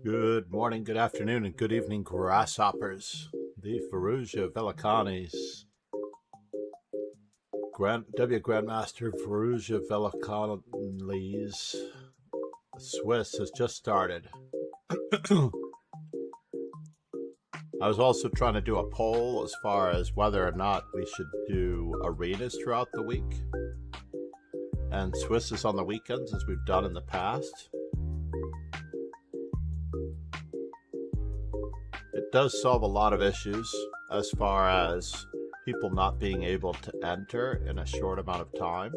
Good morning, good afternoon, and good evening, grasshoppers. The Firuza Velikhanli's Grandmaster Firuza Velikhanli's Swiss has just started. I was also trying to do a poll as far as whether or not we should do arenas throughout the week and Swiss is on the weekends as we've done in the past. It does solve a lot of issues as far as people not being able to enter in a short amount of time.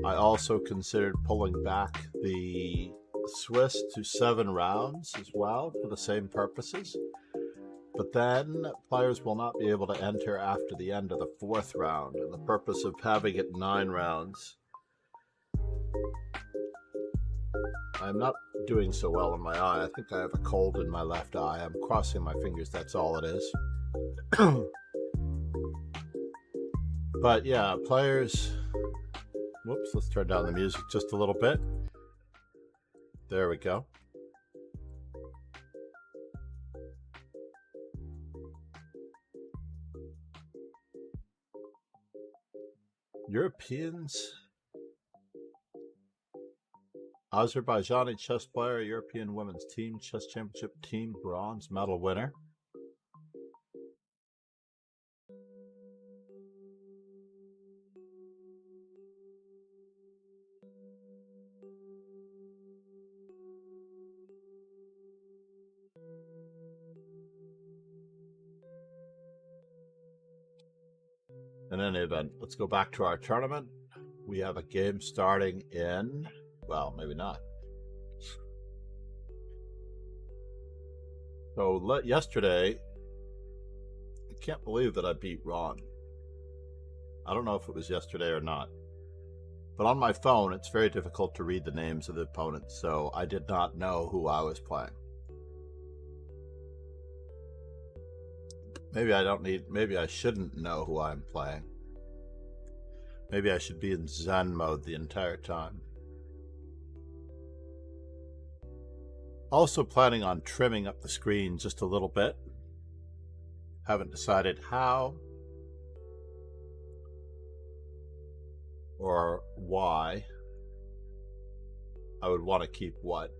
I also considered pulling back the Swiss to 7 rounds as well for the same purposes. But then players will not be able to enter after the end of the 4th round, and the purpose of having it 9 rounds. I'm not doing so well in my eye. I think I have a cold in my left eye. I'm crossing my fingers, that's all it is. But yeah, players... Whoops, let's turn down the music just a little bit. There we go. Europeans... Azerbaijani chess player, European Women's Team Chess Championship Team Bronze Medal winner. In any event, let's go back to our tournament. We have a game starting in... well, maybe not. So yesterday, I can't believe that I beat Ron. I don't know if it was yesterday or not. But on my phone, it's very difficult to read the names of the opponents, so I did not know who I was playing. Maybe I shouldn't know who I'm playing. Maybe I should be in Zen mode the entire time. Also planning on trimming up the screen just a little bit. Haven't decided how or why I would want to keep what.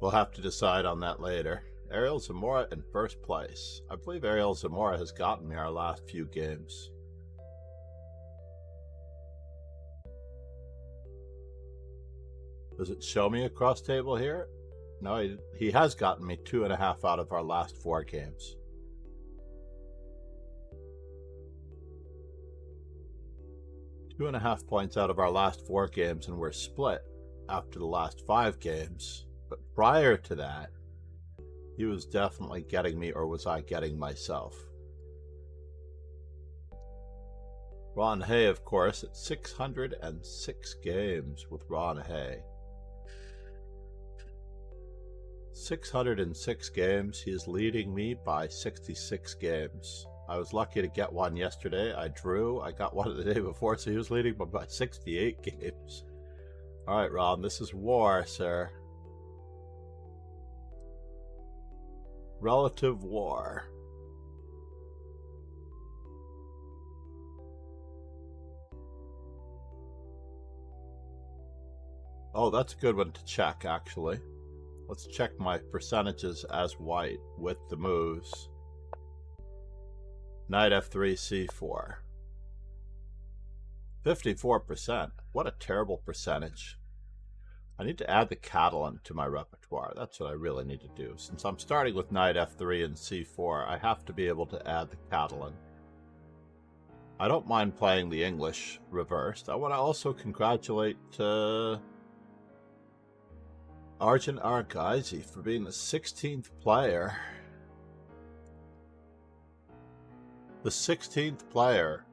We'll have to decide on that later. Ariel Zamora in first place. I believe Ariel Zamora has gotten me our last few games. Does it show me across table here? No, he has gotten me 2.5 out of our last 4 games. Two and a half points out of our last 4 games, and we're split after the last 5 games. But prior to that, he was definitely getting me, or was I getting myself? Ron Hay, of course, at 606 games with Ron Hay. 606 games. He is leading me by 66 games. I was lucky to get one yesterday. I drew. I got one the day before, so he was leading me by 68 games. All right, Ron, this is war, sir. Relative war. Oh, that's a good one to check, actually. Let's check my percentages as white with the moves. Knight f3, c4. 54%. What a terrible percentage. I need to add the Catalan to my repertoire. That's what I really need to do. Since I'm starting with knight f3 and c4, I have to be able to add the Catalan. I don't mind playing the English reversed. I want to also congratulate Arjun Argaizi for being the 16th player. The 16th player,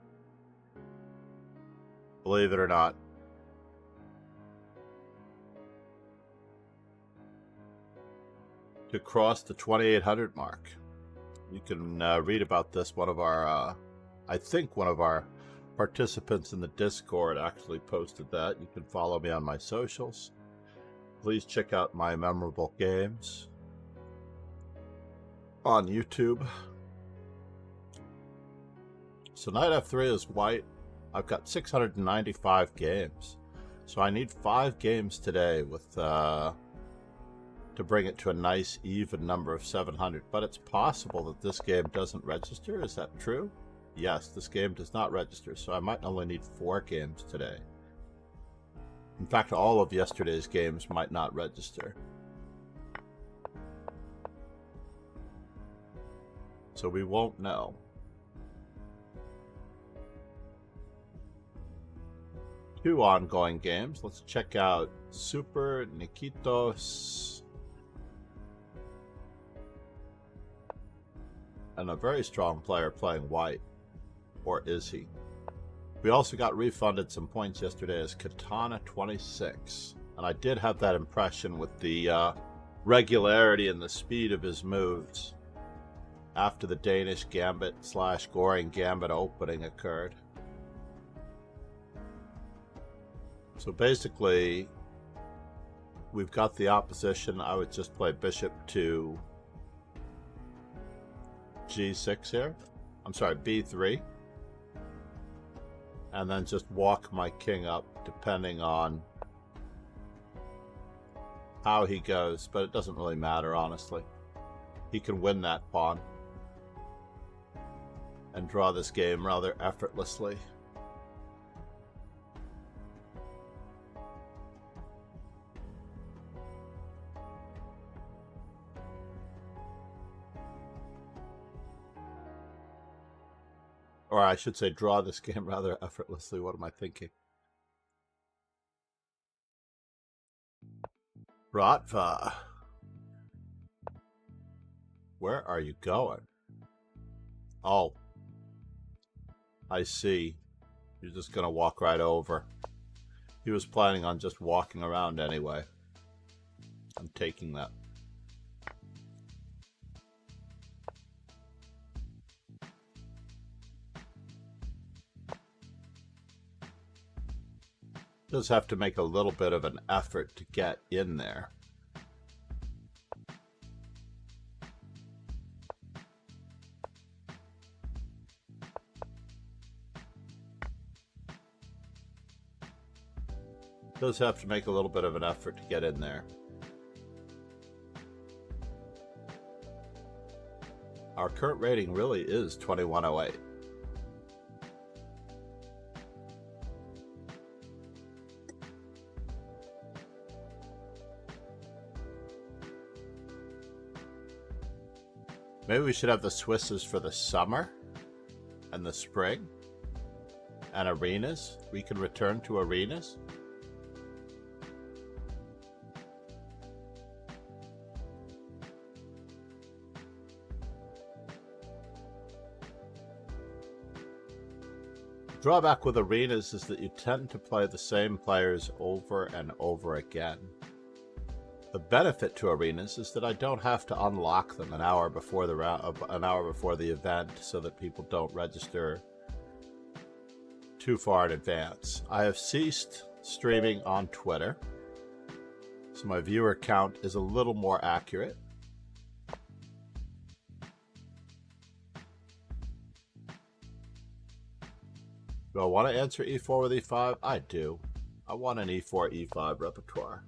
believe it or not, to cross the 2800 mark. You can read about this. One of our, I think one of our participants in the Discord actually posted that. You can follow me on my socials. Please check out my memorable games on YouTube. So knight f3 is white. I've got 695 games. So I need 5 games today with to bring it to a nice even number of 700. But it's possible that this game doesn't register. Is that true? Yes, this game does not register. So I might only need 4 games today. In fact, all of yesterday's games might not register. So we won't know. Two ongoing games. Let's check out Super Nikitos and a very strong player playing white. Or is he? We also got refunded some points yesterday as Katana 26. And I did have that impression with the regularity and the speed of his moves after the Danish Gambit / Goring Gambit opening occurred. So basically, we've got the opposition. I would just play bishop to g6 here. I'm sorry, b3. And then just walk my king up depending on how he goes. But it doesn't really matter, honestly. He can win that pawn and draw this game rather effortlessly. Or I should say draw this game rather effortlessly. What am I thinking? Bratva. Where are you going? Oh. I see. You're just going to walk right over. He was planning on just walking around anyway. I'm taking that. Does have to make a little bit of an effort to get in there. Does have to make a little bit of an effort to get in there. Our current rating really is 2108. Maybe we should have the Swisses for the summer and the spring and arenas. We can return to arenas. Drawback with arenas is that you tend to play the same players over and over again. The benefit to arenas is that I don't have to unlock them an hour before the event so that people don't register too far in advance. I have ceased streaming on Twitter, so my viewer count is a little more accurate. Do I want to answer e4 with e5? I do. I want an e4, e5 repertoire.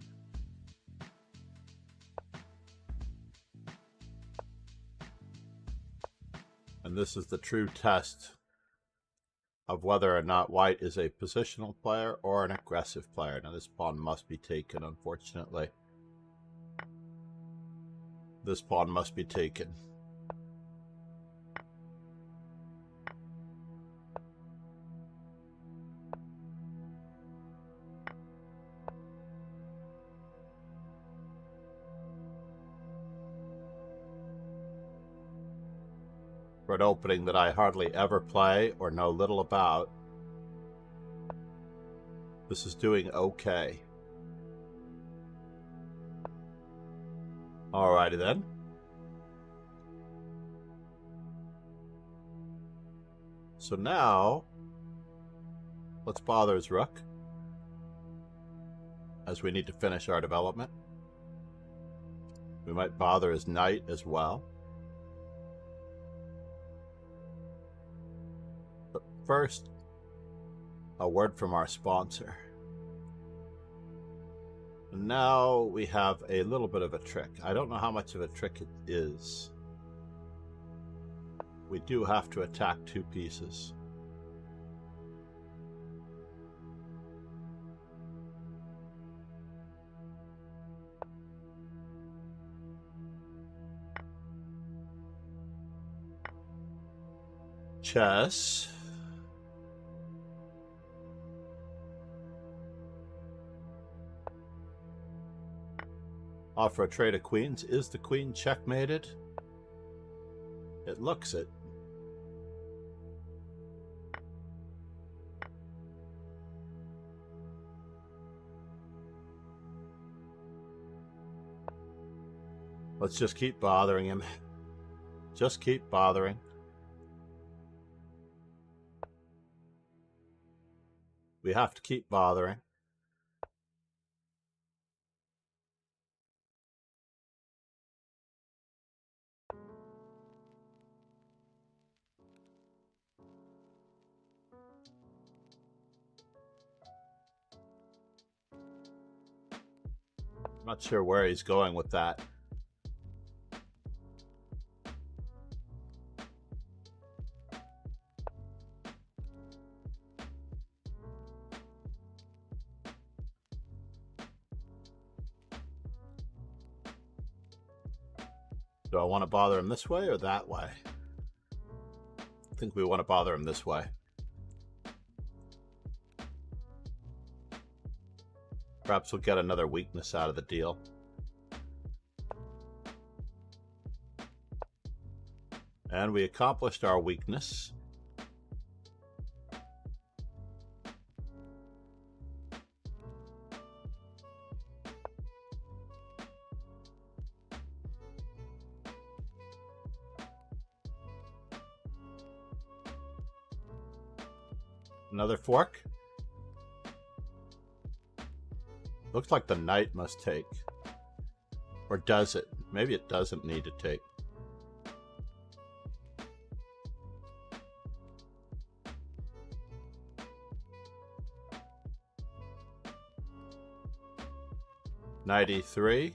And this is the true test of whether or not white is a positional player or an aggressive player. Now this pawn must be taken, unfortunately. This pawn must be taken. For an opening that I hardly ever play or know little about, this is doing okay. Alrighty then. So now, let's bother his rook, as we need to finish our development. We might bother his knight as well. But first, a word from our sponsor. And now we have a little bit of a trick. I don't know how much of a trick it is. We do have to attack two pieces. Chess. Offer a trade of queens. Is the queen checkmated? It looks it. Let's just keep bothering him. Just keep bothering. We have to keep bothering. I'm not sure where he's going with that. Do I want to bother him this way or that way? I think we want to bother him this way. Perhaps we'll get another weakness out of the deal. And we accomplished our weakness. Another fork. Looks like the knight must take. Or does it? Maybe it doesn't need to take. Knight e3.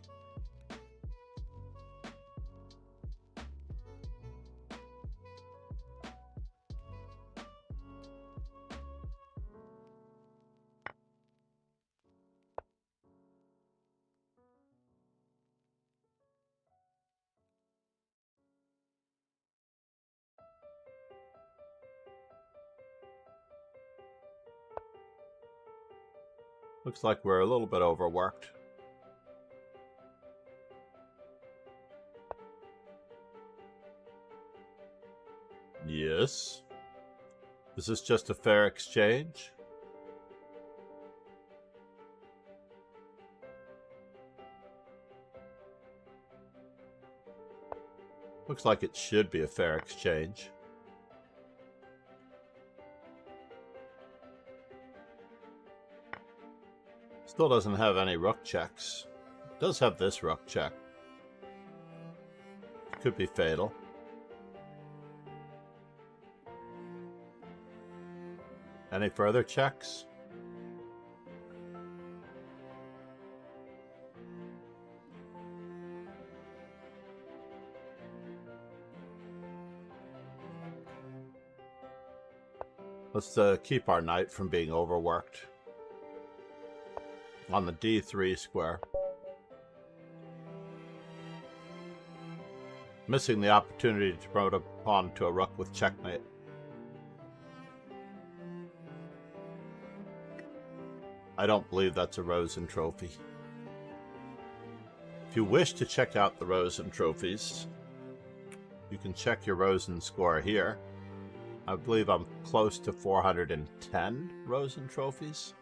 Looks like we're a little bit overworked. Yes. Is this just a fair exchange? Looks like it should be a fair exchange. Still doesn't have any rook checks. It does have this rook check. Could be fatal. Any further checks? Let's keep our knight from being overworked. On the d3 square. Missing the opportunity to promote a pawn to a rook with checkmate. I don't believe that's a Rosen trophy. If you wish to check out the Rosen trophies, you can check your Rosen score here. I believe I'm close to 410 Rosen trophies,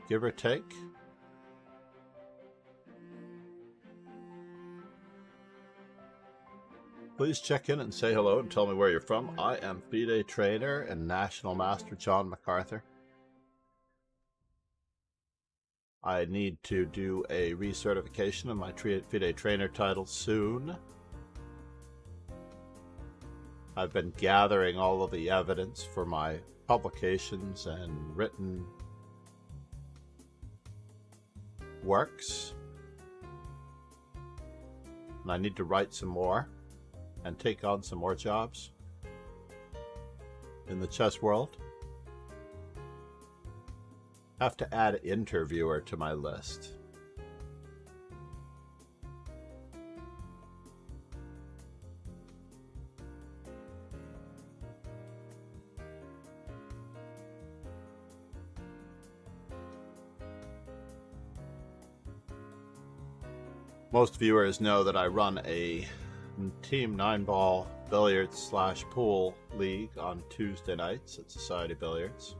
give or take. Please check in and say hello and tell me where you're from. I am FIDE trainer and National Master John MacArthur. I need to do a recertification of my FIDE trainer title soon. I've been gathering all of the evidence for my publications and written works. And I need to write some more and take on some more jobs in the chess world. Have to add interviewer to my list. Most viewers know that I run a team 9-ball billiards / pool league on Tuesday nights at Society Billiards.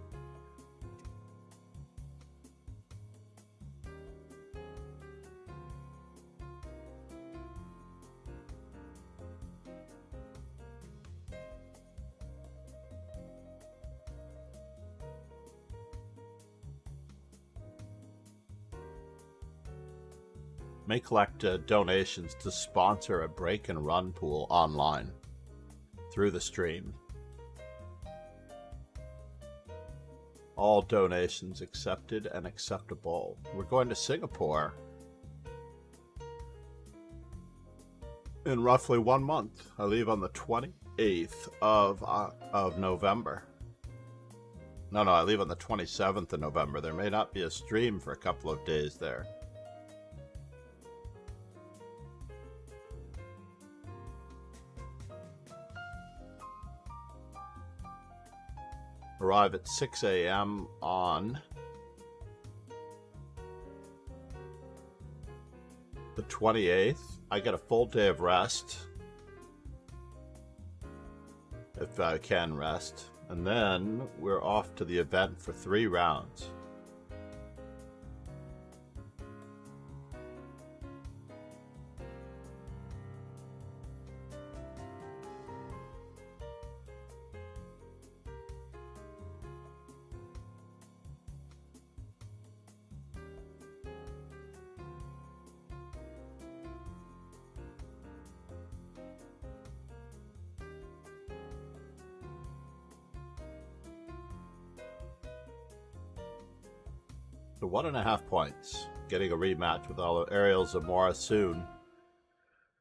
May collect donations to sponsor a break and run pool online through the stream. All donations accepted and acceptable. We're going to Singapore in roughly 1 month. I leave on the 28th of November. No, I leave on the 27th of November. There may not be a stream for a couple of days there. Arrive at 6 a.m. on the 28th. I get a full day of rest, if I can rest, and then we're off to the event for 3 rounds. So 1.5 points, getting a rematch with Ariel Zamora soon.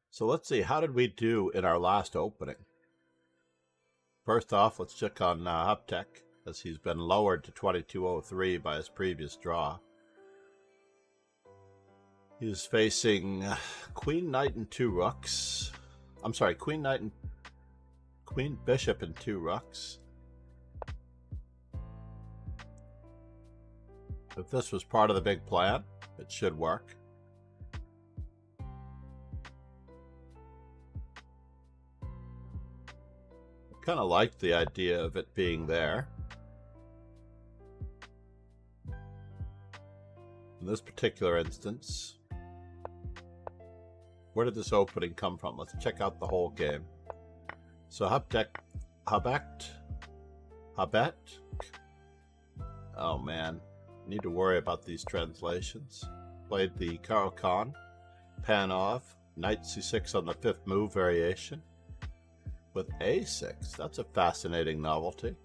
So let's see, how did we do in our last opening? First off, let's check on Huptek, as he's been lowered to 2203 by his previous draw. He's facing Queen Knight and 2 rooks. I'm sorry, Queen Bishop and 2 rooks. If this was part of the big plan, it should work. I kind of like the idea of it being there. In this particular instance, where did this opening come from? Let's check out the whole game. So Habet. Oh man. Need to worry about these translations. Played the Karo Khan, Panov, Knight C6 on the 5th move variation with A6. That's a fascinating novelty.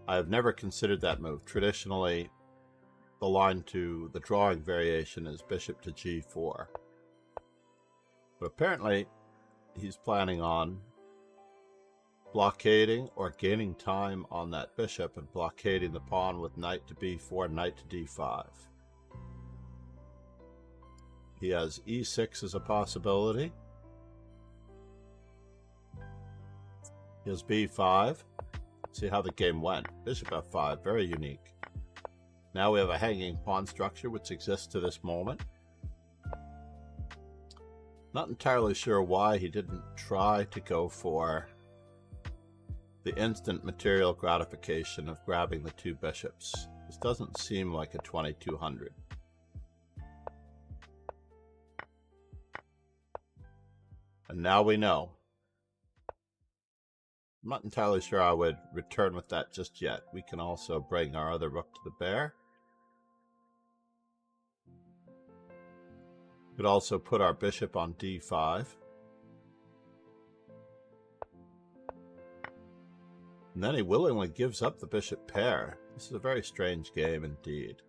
I have never considered that move. Traditionally, the line to the drawing variation is Bishop to G4. But apparently, he's planning on blockading or gaining time on that bishop and blockading the pawn with knight to b4, knight to d5. He has e6 as a possibility. He has b5. See how the game went. Bishop f5, very unique. Now we have a hanging pawn structure which exists to this moment. Not entirely sure why he didn't try to go for the instant material gratification of grabbing the 2 bishops. This doesn't seem like a 2200. And now we know. I'm not entirely sure I would return with that just yet. We can also bring our other rook to the bear. could also put our bishop on d5. And then he willingly gives up the bishop pair. This is a very strange game indeed.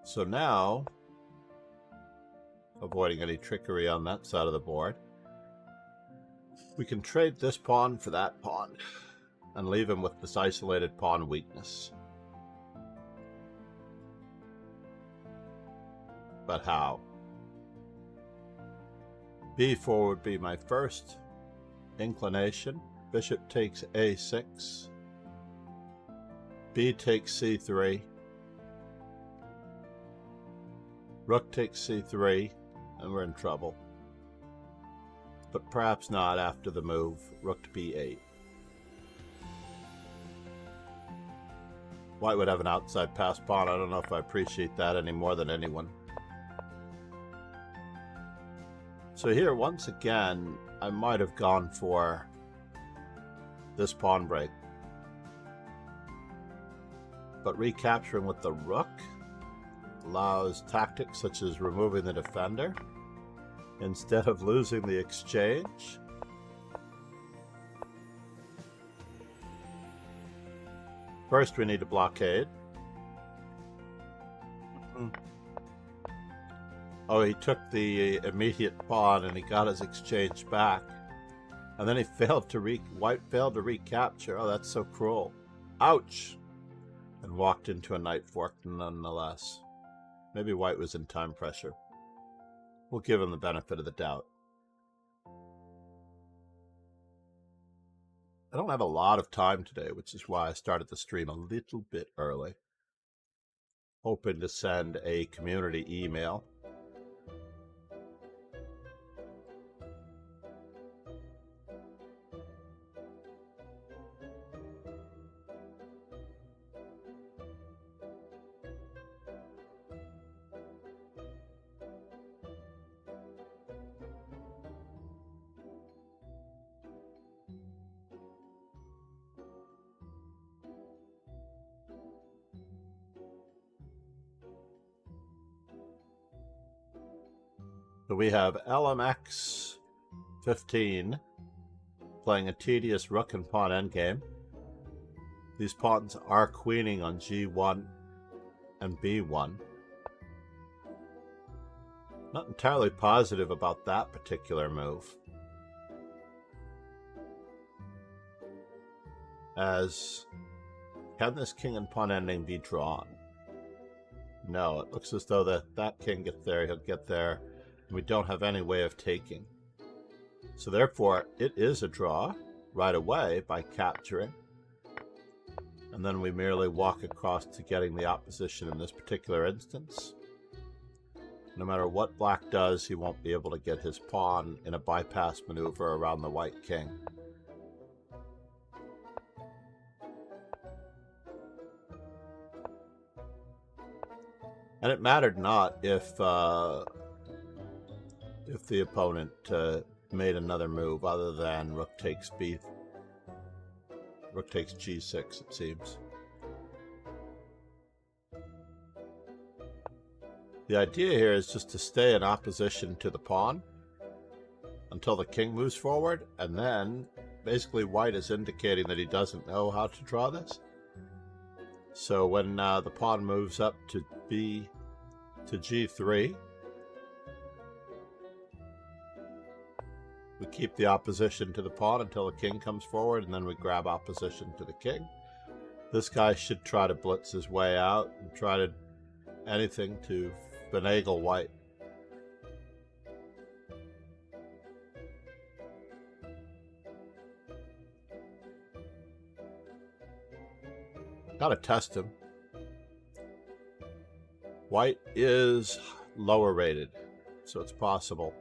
So now, avoiding any trickery on that side of the board, we can trade this pawn for that pawn and leave him with this isolated pawn weakness. But how? b4 would be my first inclination. Bishop takes a6. B takes c3. Rook takes c3, and we're in trouble. But perhaps not after the move, rook to b8. White would have an outside pass pawn. I don't know if I appreciate that any more than anyone. So here, once again, I might have gone for this pawn break. But recapturing with the rook allows tactics such as removing the defender instead of losing the exchange. First, we need to blockade. Oh, he took the immediate pawn and he got his exchange back. And then he failed to White failed to recapture. Oh, that's so cruel. Ouch! And walked into a knight fork nonetheless. Maybe White was in time pressure. We'll give him the benefit of the doubt. I don't have a lot of time today, which is why I started the stream a little bit early. Hoping to send a community email. So we have LMX 15 playing a tedious rook and pawn endgame. These pawns are queening on G1 and B1. Not entirely positive about that particular move, as can this king and pawn ending be drawn? No, it looks as though that king gets there, he'll get there. We don't have any way of taking. So therefore, it is a draw right away by capturing. And then we merely walk across to getting the opposition in this particular instance. No matter what black does, he won't be able to get his pawn in a bypass maneuver around the white king. And it mattered not if the opponent made another move other than rook takes g6, it seems. The idea here is just to stay in opposition to the pawn until the king moves forward, and then basically white is indicating that he doesn't know how to draw this. So when the pawn moves up to g3, we keep the opposition to the pawn until the king comes forward, and then we grab opposition to the king. This guy should try to blitz his way out and try to anything to finagle white. Gotta test him. White is lower rated, so it's possible.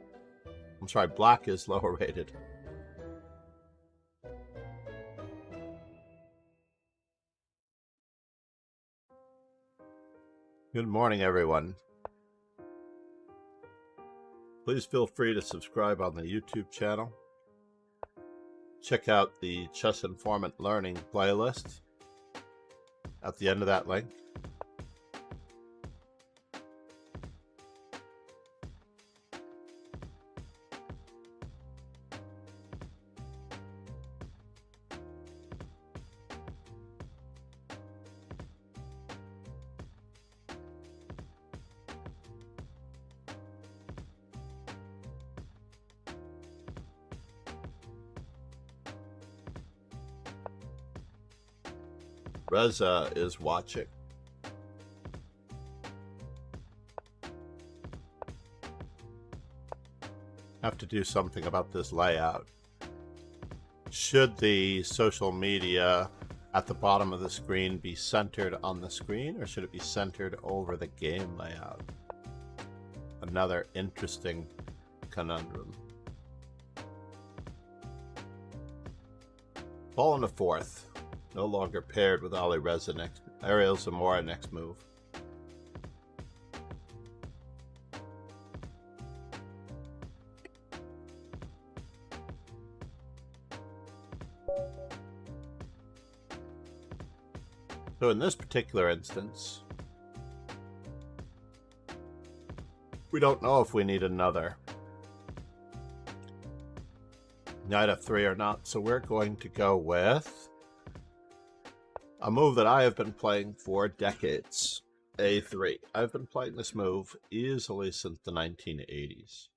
I'm sorry, black is lower rated. Good morning, everyone. Please feel free to subscribe on the YouTube channel. Check out the Chess Informant Learning playlist at the end of that link. Reza is watching. Have to do something about this layout. Should the social media at the bottom of the screen be centered on the screen, or should it be centered over the game layout? Another interesting conundrum. Ball in the fourth. No longer paired with Ali Reza next. Ariel Zamora next move. So in this particular instance, we don't know if we need another knight f3 or not, so we're going to go with a move that I have been playing for decades, a3. I've been playing this move easily since the 1980s.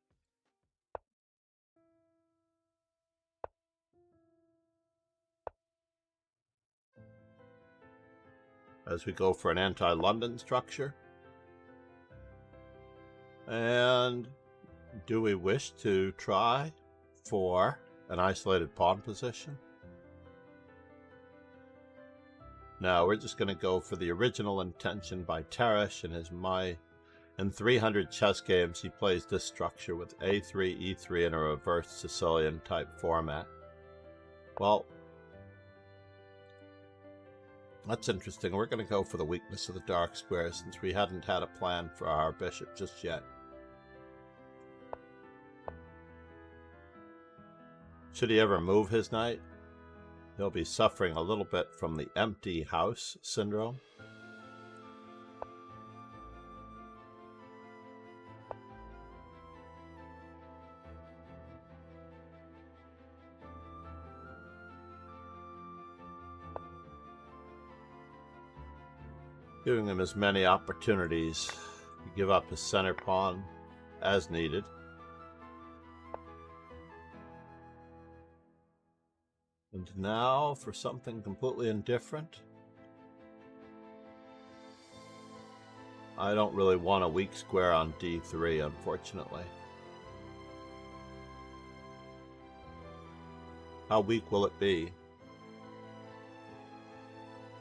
As we go for an anti-London structure. And do we wish to try for an isolated pawn position? No, we're just going to go for the original intention by Teresh in 300 chess games. He plays this structure with a3, e3 in a reverse Sicilian type format. Well, that's interesting. We're going to go for the weakness of the dark square since we hadn't had a plan for our bishop just yet. Should he ever move his knight, he'll be suffering a little bit from the empty house syndrome. Giving him as many opportunities to give up his center pawn as needed. And now for something completely indifferent. I don't really want a weak square on d3, unfortunately. How weak will it be?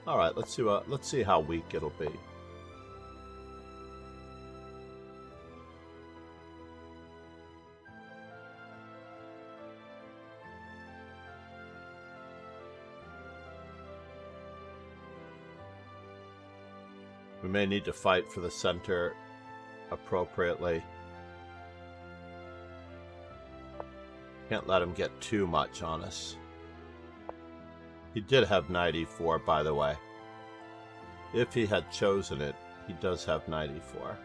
All right, let's see how weak it'll be. We may need to fight for the center appropriately. Can't let him get too much on us. He did have knight e4, by the way. If he had chosen it, he does have knight e4.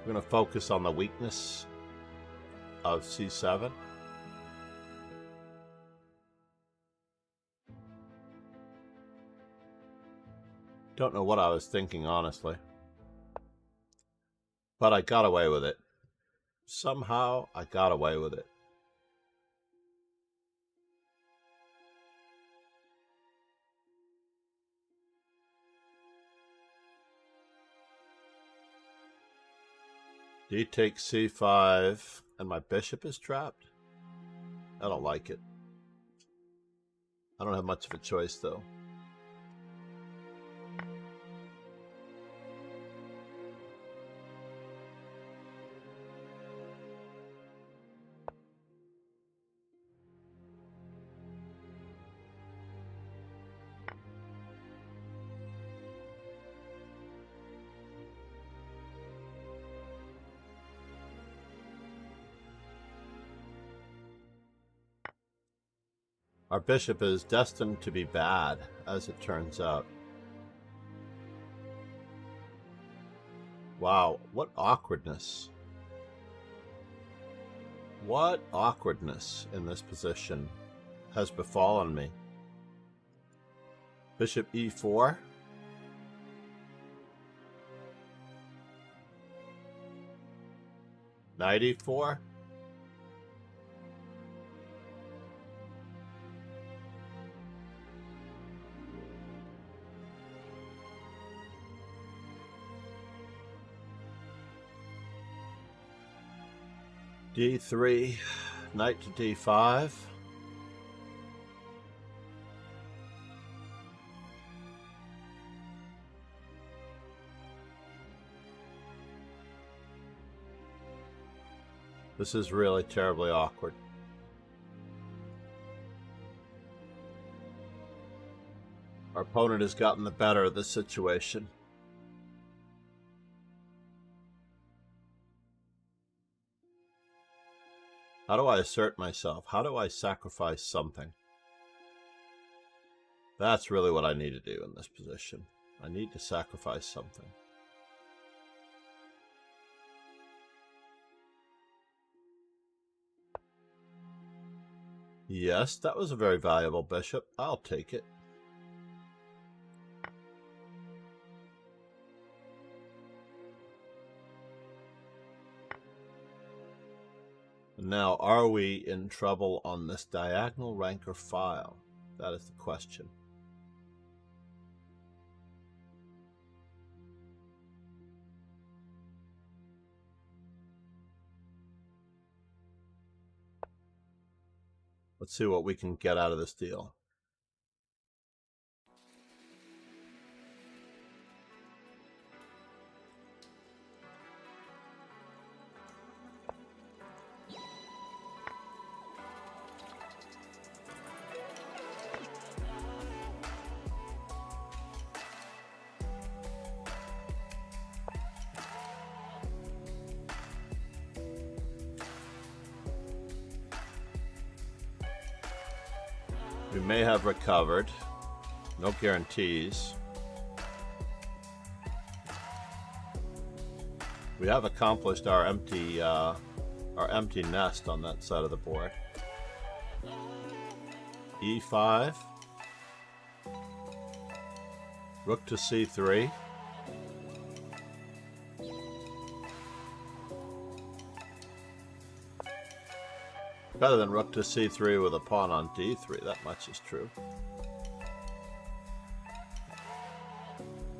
We're going to focus on the weakness of c7. Don't know what I was thinking, honestly. But I got away with it. Somehow, I got away with it. D takes c5, and my bishop is trapped? I don't like it. I don't have much of a choice, though. Our bishop is destined to be bad, as it turns out. Wow, what awkwardness. What awkwardness in this position has befallen me. Bishop e4. Knight e4. D3, knight to D5. This is really terribly awkward. Our opponent has gotten the better of this situation. How do I assert myself? How do I sacrifice something? That's really what I need to do in this position. I need to sacrifice something. Yes, that was a very valuable bishop. I'll take it. Now, are we in trouble on this diagonal ranker file? That is the question. Let's see what we can get out of this deal. We may have recovered. No guarantees. We have accomplished our empty nest on that side of the board. E5. Rook to C3. Better than rook to C3 with a pawn on D3, that much is true.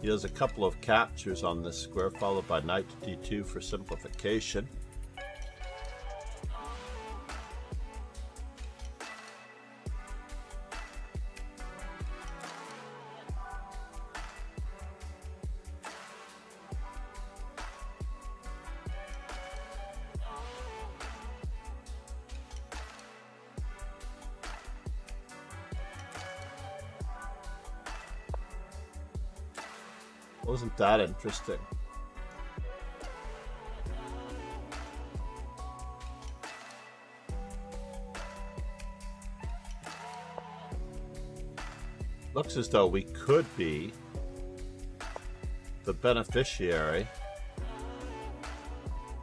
He has a couple of captures on this square, followed by knight to D2 for simplification. Wasn't that interesting? Looks as though we could be the beneficiary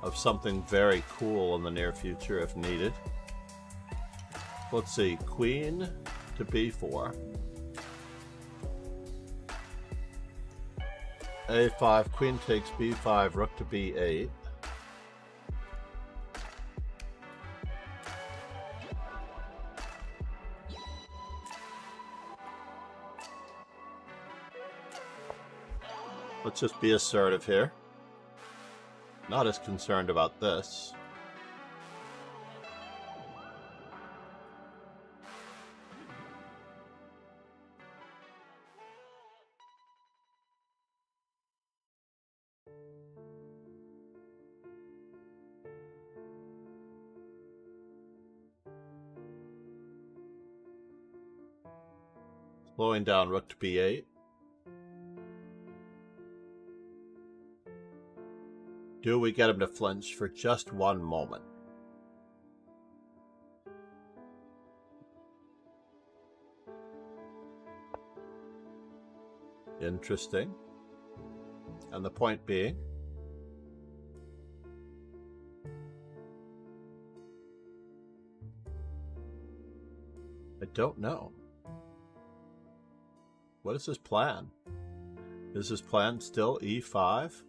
of something very cool in the near future if needed. Let's see, queen to B4. A5, queen takes B5, rook to B8. Let's just be assertive here. Not as concerned about this. Slowing down rook to B8. Do we get him to flinch for just one moment? Interesting. And the point being? I don't know. What is his plan? Is his plan still E5?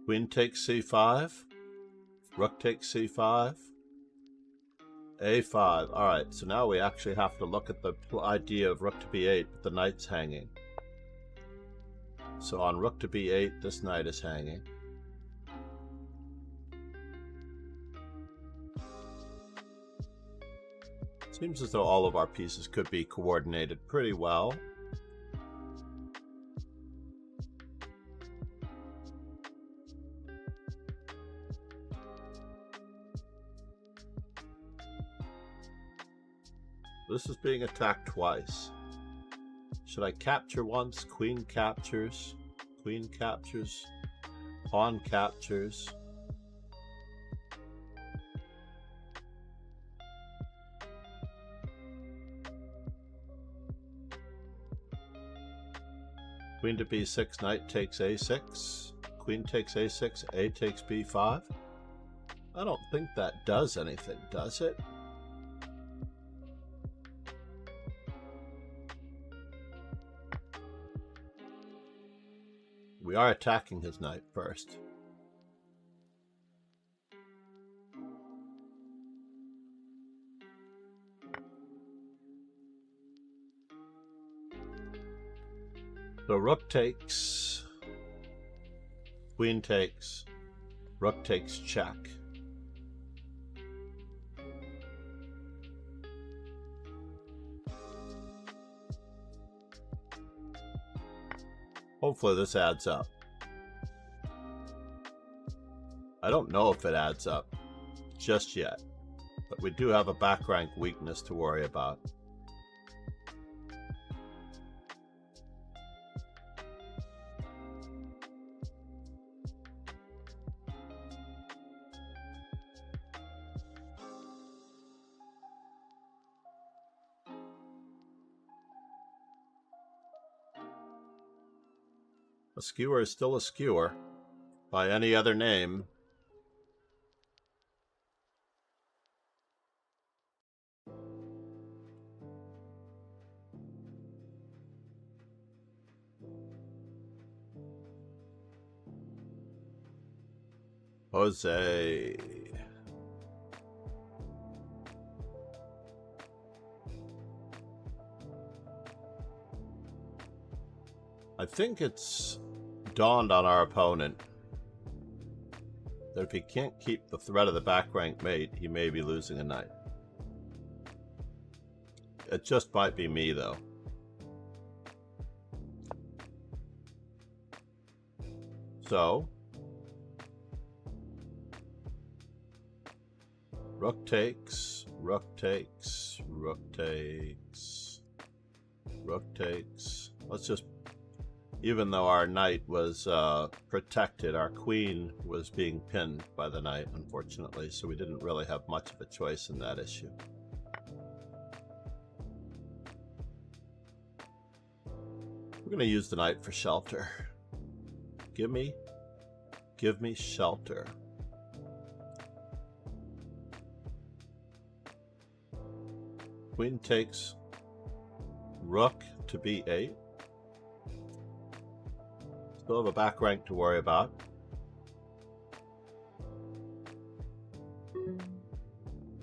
Queen takes c5. Rook takes c5. a5. Alright, so now we actually have to look at the idea of rook to b8, but the knight's hanging. So on rook to b8, this knight is hanging. Seems as though all of our pieces could be coordinated pretty well. This is being attacked twice. Should I capture once? Queen captures, pawn captures. Queen to b6, knight takes a6, queen takes a6, a takes b5. I don't think that does anything, does it? We are attacking his knight first. So rook takes, queen takes, rook takes check. Hopefully this adds up. I don't know if it adds up just yet, but we do have a back rank weakness to worry about. A skewer is still a skewer. By any other name. Jose. I think it's dawned on our opponent that if he can't keep the threat of the back rank mate, he may be losing a knight. It just might be me, though. So, rook takes, rook takes, rook takes, rook takes. Let's just, even though our knight was protected, our queen was being pinned by the knight, unfortunately, so we didn't really have much of a choice in that issue. We're going to use the knight for shelter. Give me shelter. Queen takes rook to b8. Still have a back rank to worry about.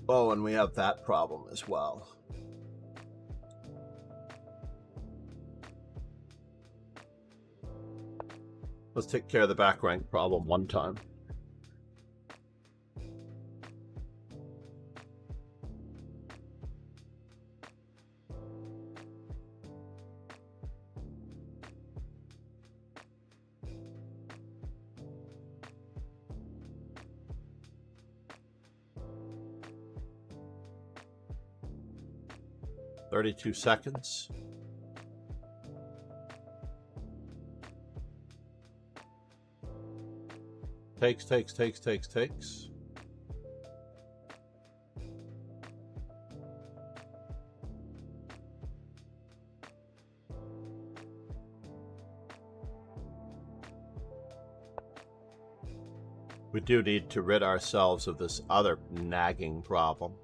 Oh, and we have that problem as well. Let's take care of the back rank problem one time. "32 seconds. Takes. We do need to rid ourselves of this other nagging problem.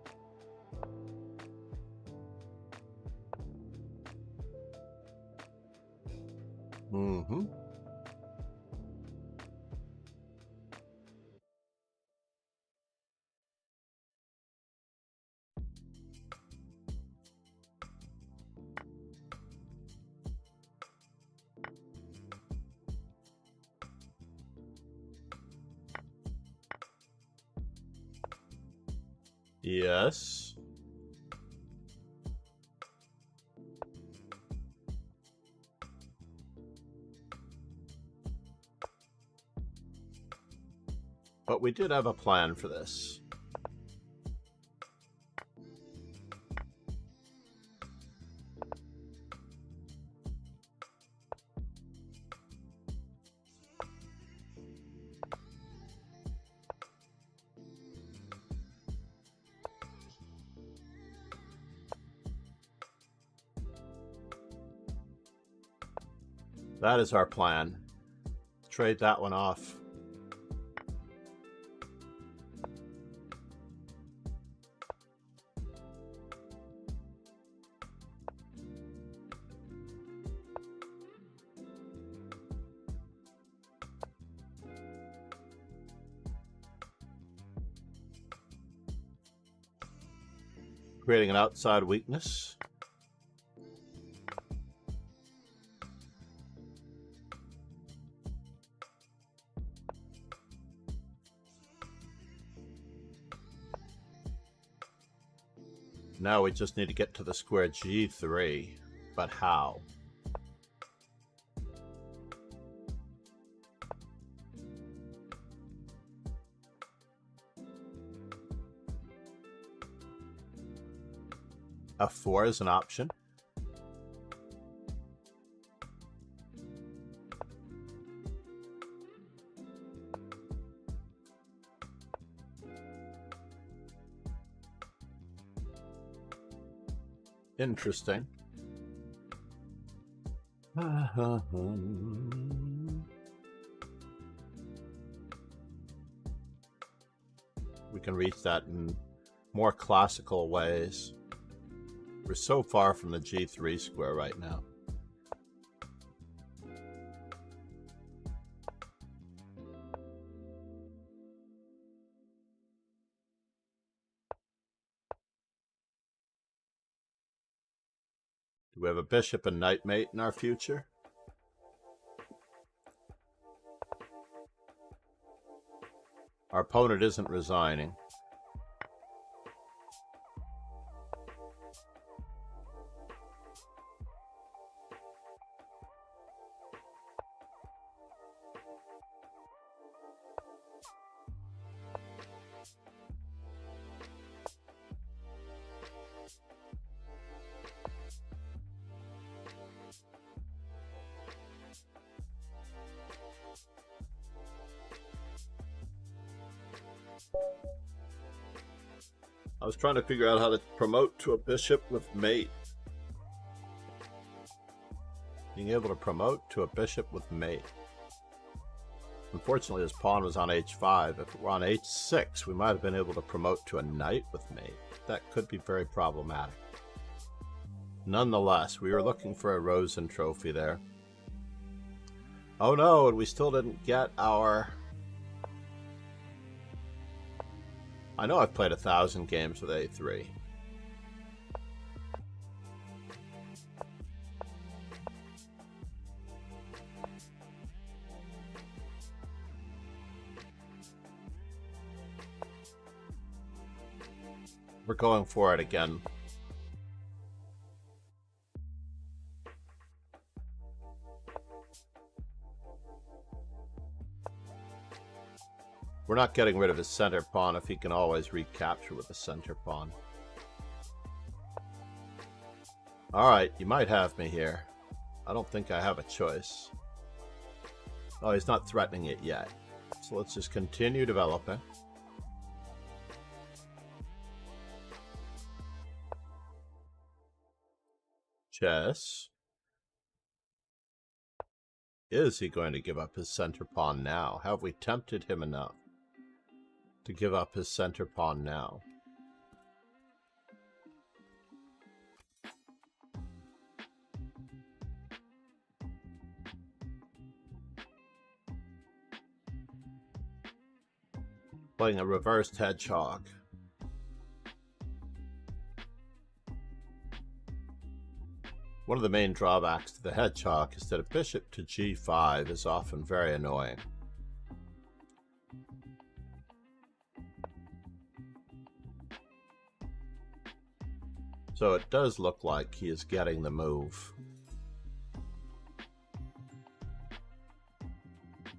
Yes. But we did have a plan for this. That is our plan. Trade that one off. Creating an outside weakness. Now we just need to get to the square G3, but how? F4 is an option. Interesting. We can reach that in more classical ways. We're so far from the G3 square right now. Do we have a bishop and knight mate in our future? Our opponent isn't resigning. I was trying to figure out how to promote to a bishop with mate. Being able to promote to a bishop with mate. Unfortunately, his pawn was on h5. If it were on h6, we might have been able to promote to a knight with mate. That could be very problematic. Nonetheless, we were looking for a Rosen trophy there. Oh no, and we still didn't get our... I know I've played 1,000 games with A3. We're going for it again. We're not getting rid of his center pawn if he can always recapture with the center pawn. Alright, you might have me here. I don't think I have a choice. Oh, he's not threatening it yet. So let's just continue developing. Chess. Is he going to give up his center pawn now? Have we tempted him enough to give up his center pawn now? Playing a reversed hedgehog. One of the main drawbacks to the hedgehog is that a bishop to g5 is often very annoying. So it does look like he is getting the move.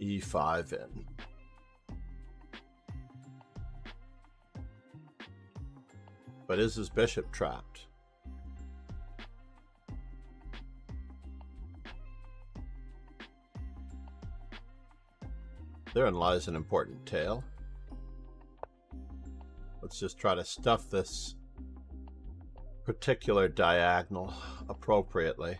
E5 in. But is his bishop trapped? Therein lies an important tale. Let's just try to stuff this particular diagonal appropriately.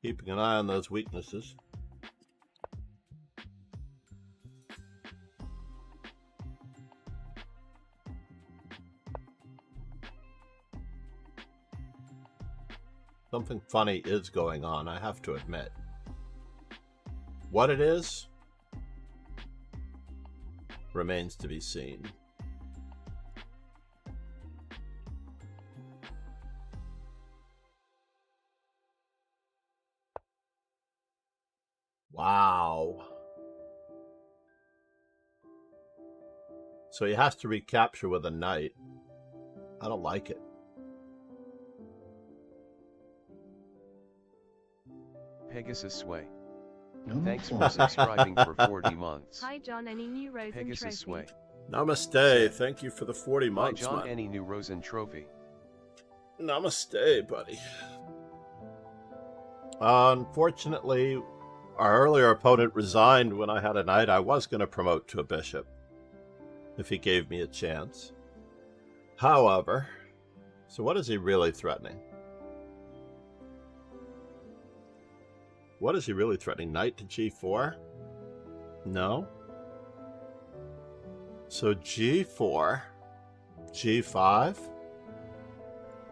Keeping an eye on those weaknesses. Something funny is going on, I have to admit. What it is remains to be seen. Wow. So he has to recapture with a knight. I don't like it. Pegasus Sway. Thanks for subscribing for 40 months. Hi John, any new Rosen Pegasus Sway. trophy? Namaste. Thank you for the 40 Hi months, John, man. any new Rosen trophy? Namaste, buddy. Unfortunately, our earlier opponent resigned when I had a knight I was going to promote to a bishop, if he gave me a chance. However, so what is he really threatening? What is he really threatening? Knight to g4? No. So g4, g5,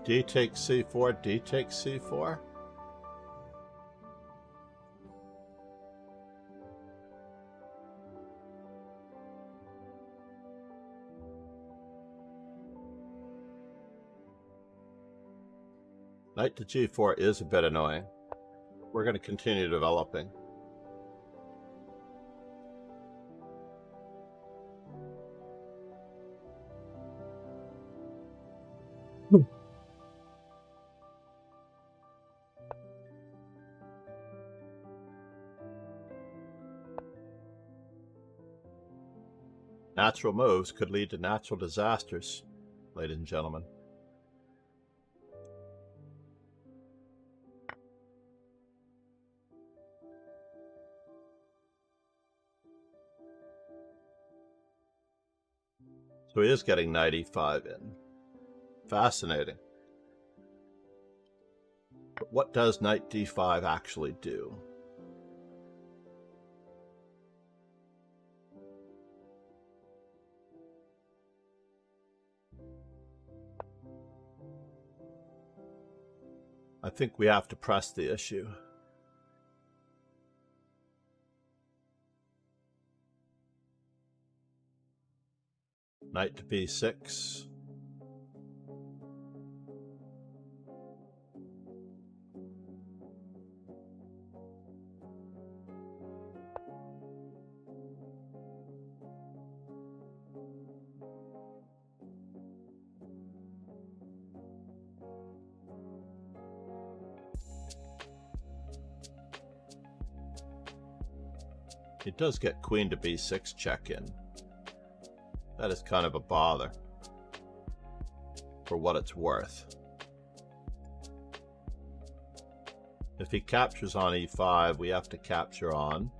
d takes c4, d takes c4. Knight to g4 is a bit annoying. We're going to continue developing. Natural moves could lead to natural disasters, ladies and gentlemen. So he is getting knight e5 in. Fascinating. But what does knight d5 actually do? I think we have to press the issue. Knight to b6. It does get queen to b6 check in. That is kind of a bother, for what it's worth. If he captures on e5, we have to capture on.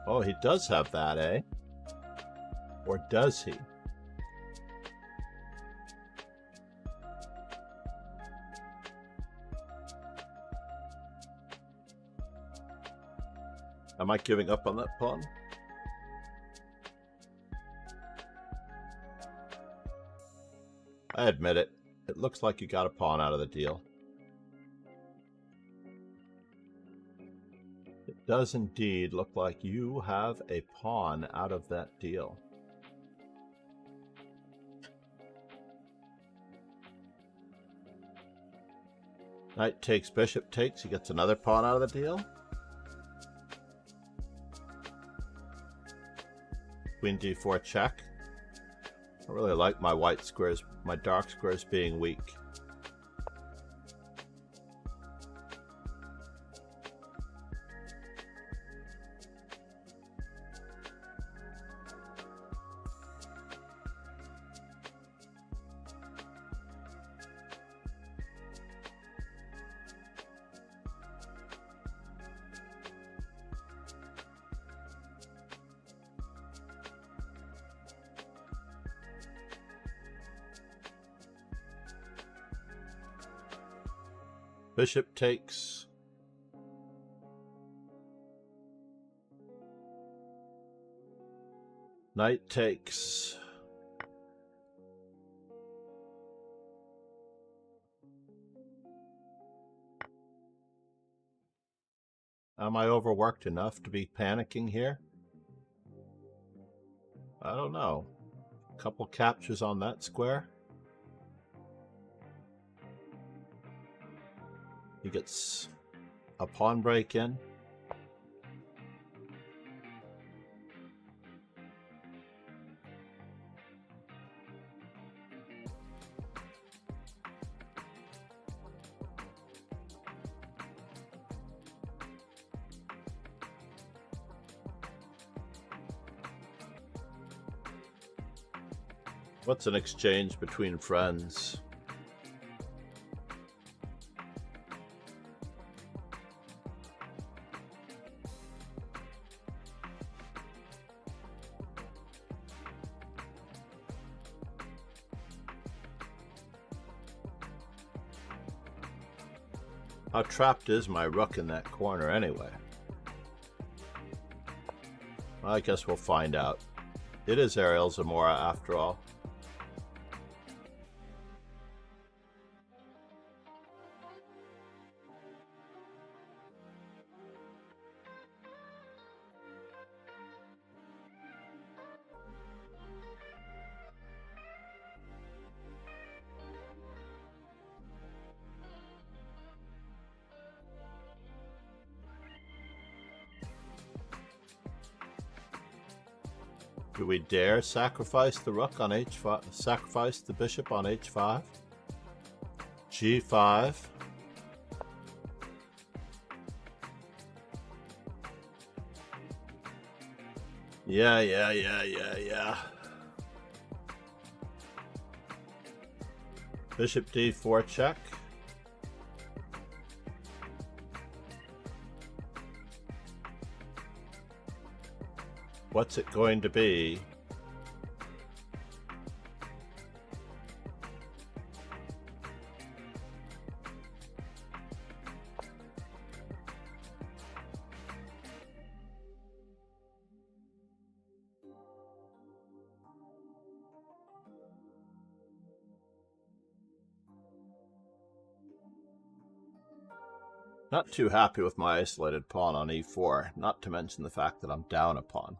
Oh, he does have that, eh? Or does he? Am I giving up on that pawn? I admit it. It looks like you got a pawn out of the deal. It does indeed look like you have a pawn out of that deal. Knight takes, bishop takes. He gets another pawn out of the deal. Queen d4 check. I really like my white squares, my dark squares being weak. Bishop takes. Knight takes. Am I overworked enough to be panicking here? I don't know. A couple captures on that square. He gets a pawn break in. What's an exchange between friends? How trapped is my rook in that corner anyway? I guess we'll find out. It is Ariel Zamora after all. Do we dare sacrifice the rook on h5? Sacrifice the bishop on h5? g5. Yeah. Bishop d4 check. What's it going to be? Not too happy with my isolated pawn on e4, not to mention the fact that I'm down a pawn.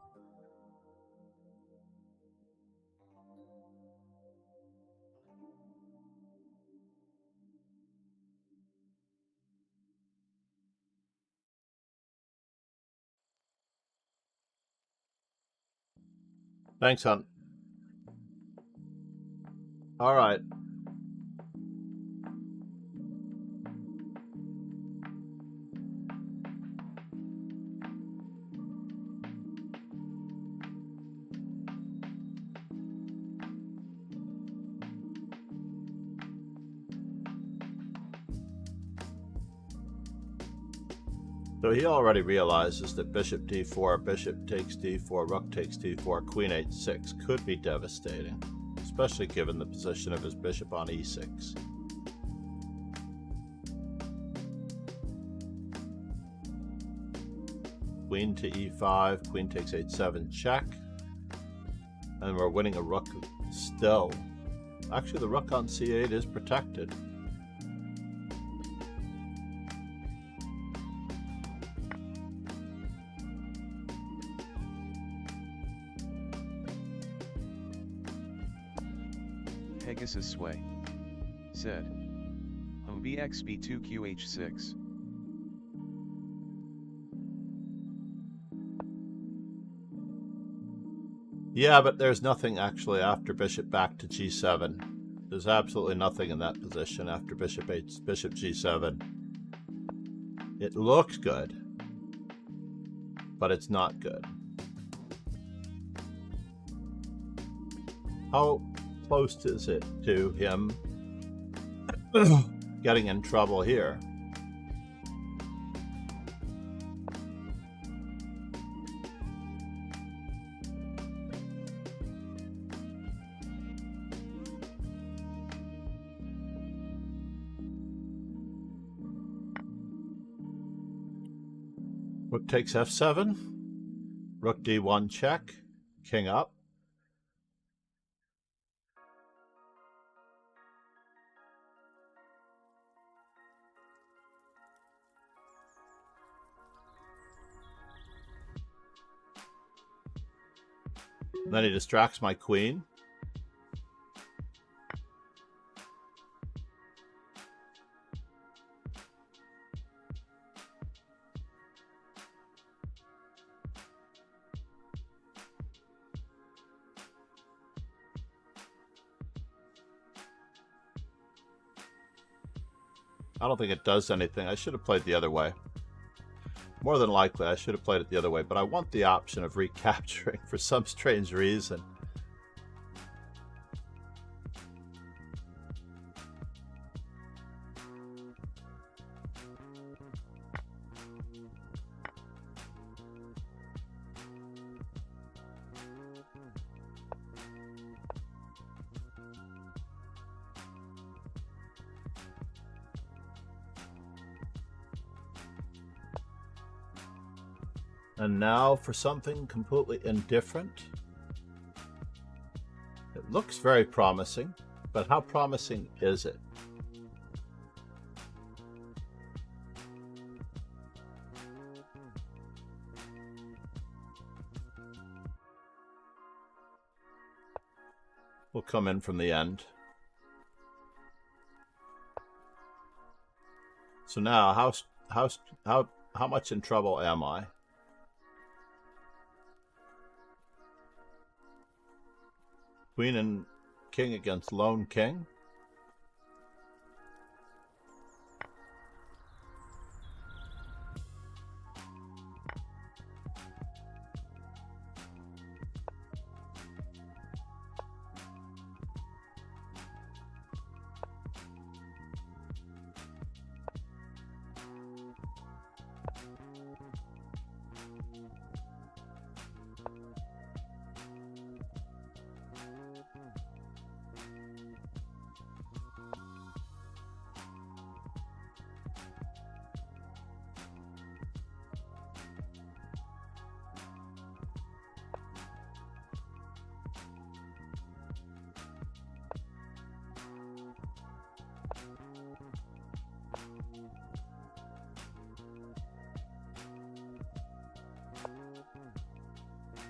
Thanks, hon. All right. So he already realizes that bishop d4, bishop takes d4, rook takes d4, queen h6 could be devastating, especially given the position of his bishop on e6. Queen to e5, queen takes h7 check, and we're winning a rook still. Actually, the rook on c8 is protected. Pegasus Sway said, bxb2 qh6. Yeah, but there's nothing actually after bishop back to g7. There's absolutely nothing in that position after bishop g7. It looks good, but it's not good. How close is it to him getting in trouble here? Rook takes f7, rook d1 check, king up. Then he distracts my queen. I don't think it does anything. I should have played the other way. More than likely, I should have played it the other way, but I want the option of recapturing for some strange reason. And now for something completely indifferent. It looks very promising, but how promising is it? We'll come in from the end. So now, how much in trouble am I? Queen and king against lone king.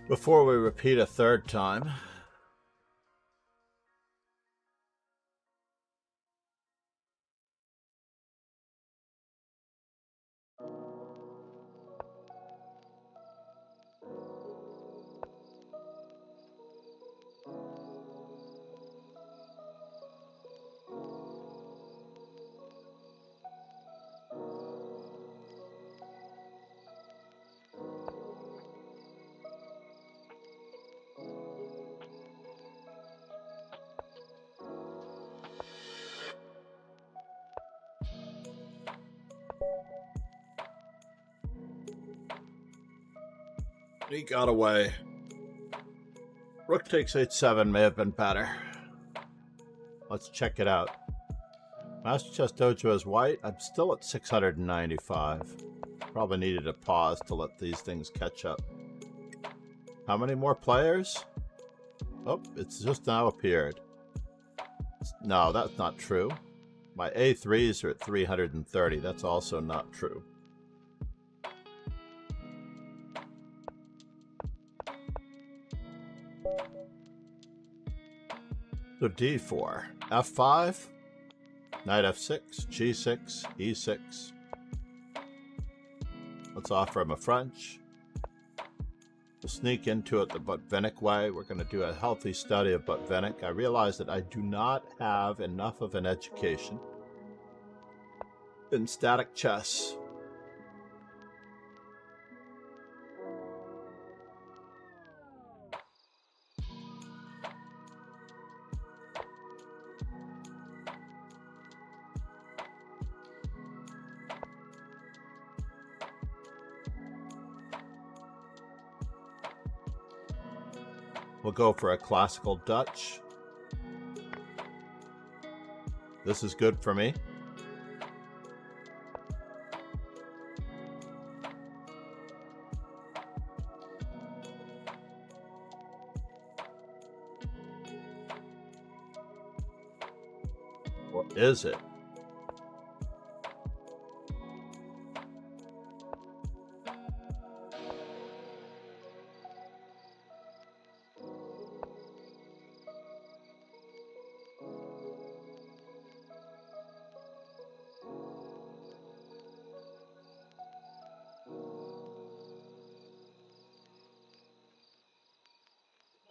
Before we repeat a third time, he got away. Rook takes h7 may have been better. Let's check it out. Master Chess Dojo is white. I'm still at 695. Probably needed a pause to let these things catch up. How many more players? Oh, it's just now appeared. No, that's not true. My A3s are at 330. That's also not true. So D4, F5, Knight f6, g6, e6. Let's offer him a French. We'll sneak into it the Botvinnik way. We're going to do a healthy study of Botvinnik. I realize that I do not have enough of an education in static chess. We'll go for a classical Dutch. This is good for me. Or is it?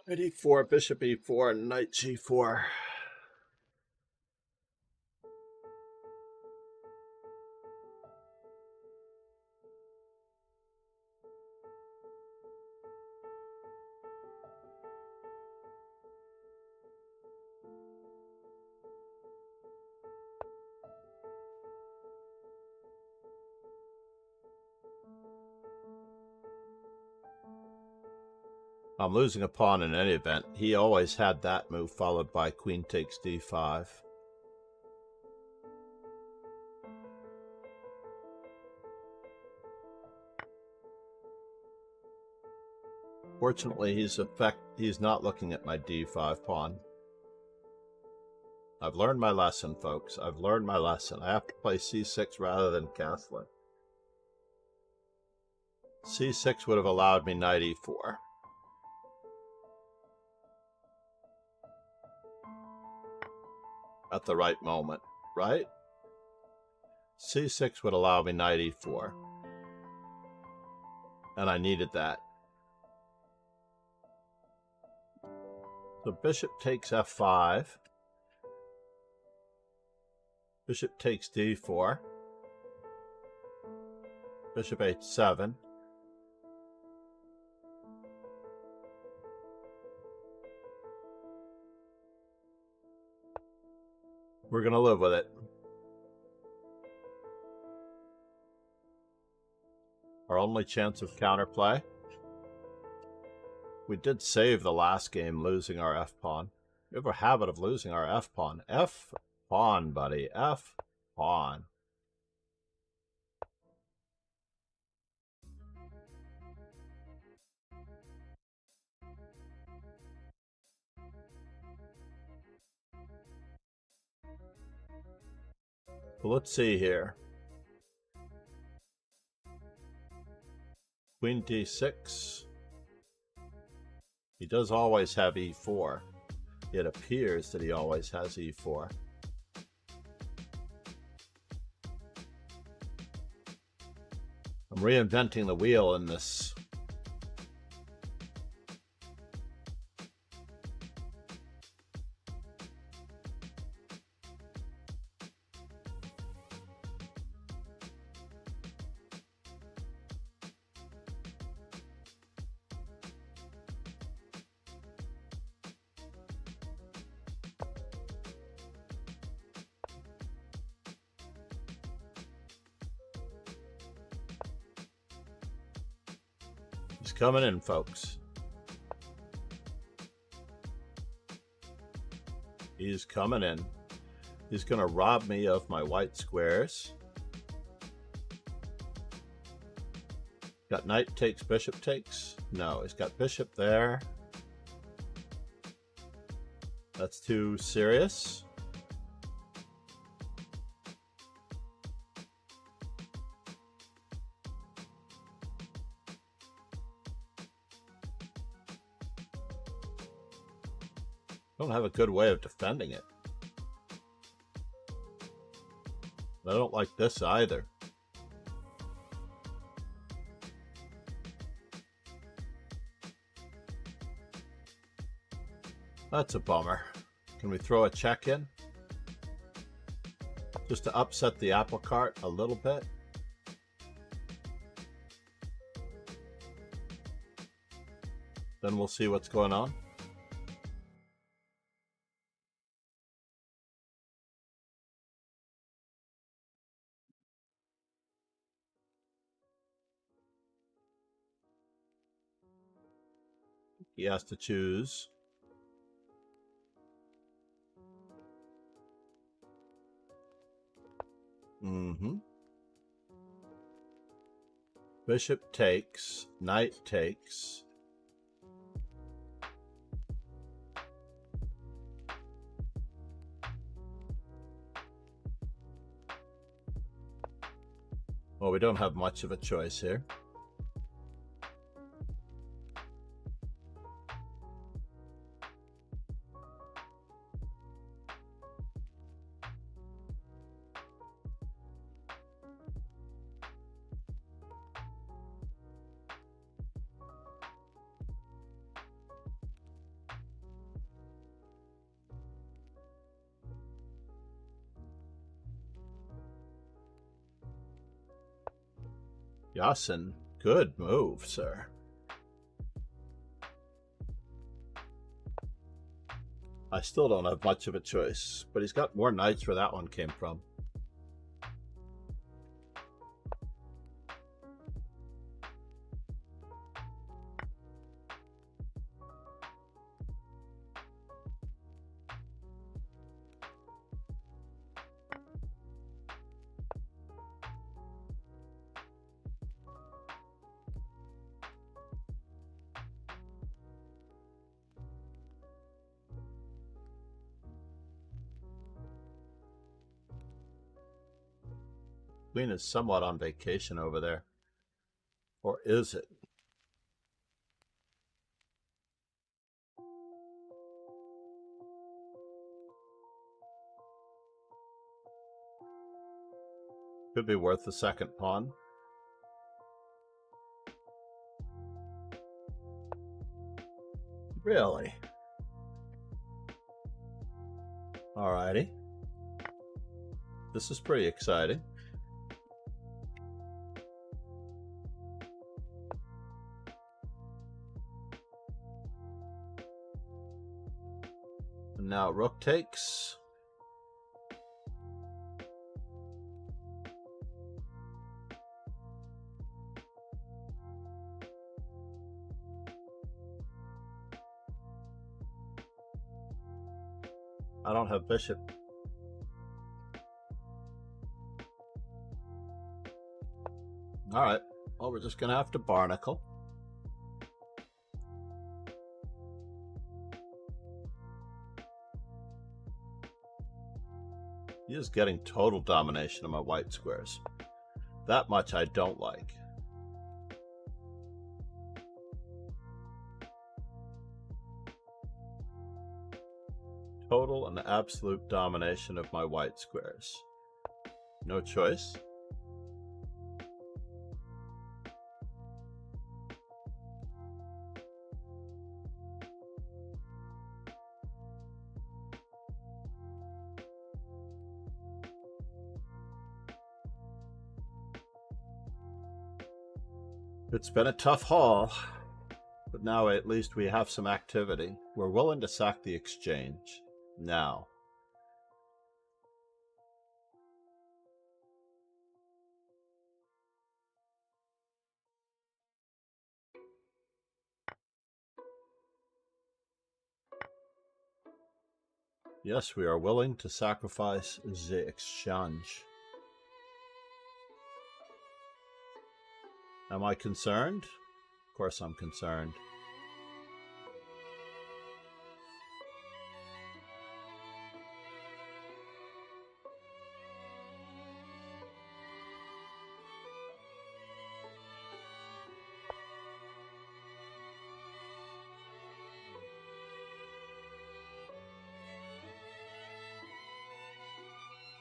Knight e4, bishop e4, knight g4. I'm losing a pawn in any event. He always had that move followed by queen takes d5. Fortunately, he's not looking at my d5 pawn. I've learned my lesson, folks. I've learned my lesson. I have to play c6 rather than castling. c6 would have allowed me knight e4. At the right moment, right? c6 would allow me knight e4. And I needed that. So bishop takes f5. Bishop takes d4. Bishop h7. We're going to live with it. Our only chance of counterplay. We did save the last game losing our f-pawn. We have a habit of losing our f-pawn. F-pawn, buddy. F-pawn. So let's see here. Queen d6. He does always have e4. It appears that he always has e4. I'm reinventing the wheel in this. He's coming in, folks. He's coming in. He's going to rob me of my white squares. Got knight takes, bishop takes. No, he's got bishop there. That's too serious. Don't have a good way of defending it. I don't like this either. That's a bummer. Can we throw a check in? Just to upset the apple cart a little bit. Then we'll see what's going on. He has to choose. Bishop takes, knight takes. Well, we don't have much of a choice here. Yasin, good move, sir. I still don't have much of a choice, but he's got more knights where that one came from. Queen is somewhat on vacation over there. Or is it? Could be worth the second pawn. Really? Alrighty. This is pretty exciting. And now rook takes. I don't have bishop. All right. Well, we're just going to have to barnacle. He is getting total domination of my white squares. That much I don't like. Total and absolute domination of my white squares. No choice. It's been a tough haul, but now at least we have some activity. We're willing to sack the exchange. Now. Yes, we are willing to sacrifice the exchange. Am I concerned? Of course I'm concerned.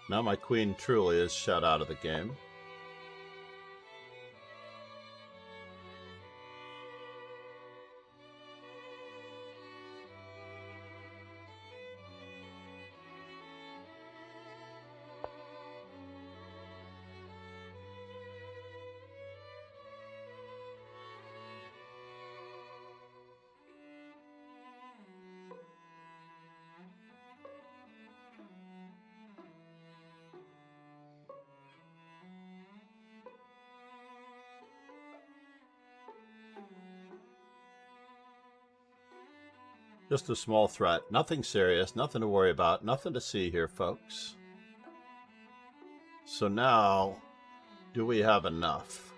Now my queen truly is shut out of the game. Just a small threat. Nothing serious, nothing to worry about, nothing to see here, folks. So now, do we have enough?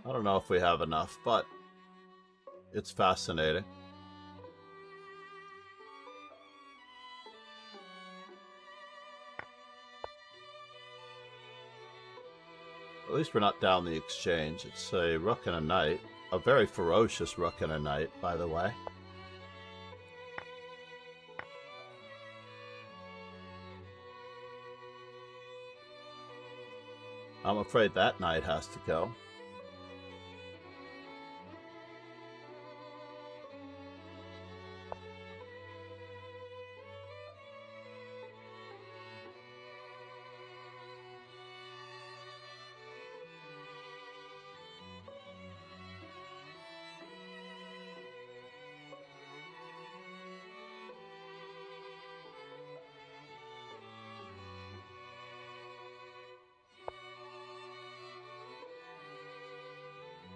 I don't know if we have enough, but it's fascinating. At least we're not down the exchange. It's a rook and a knight. A very ferocious rook and a knight, by the way. I'm afraid that knight has to go.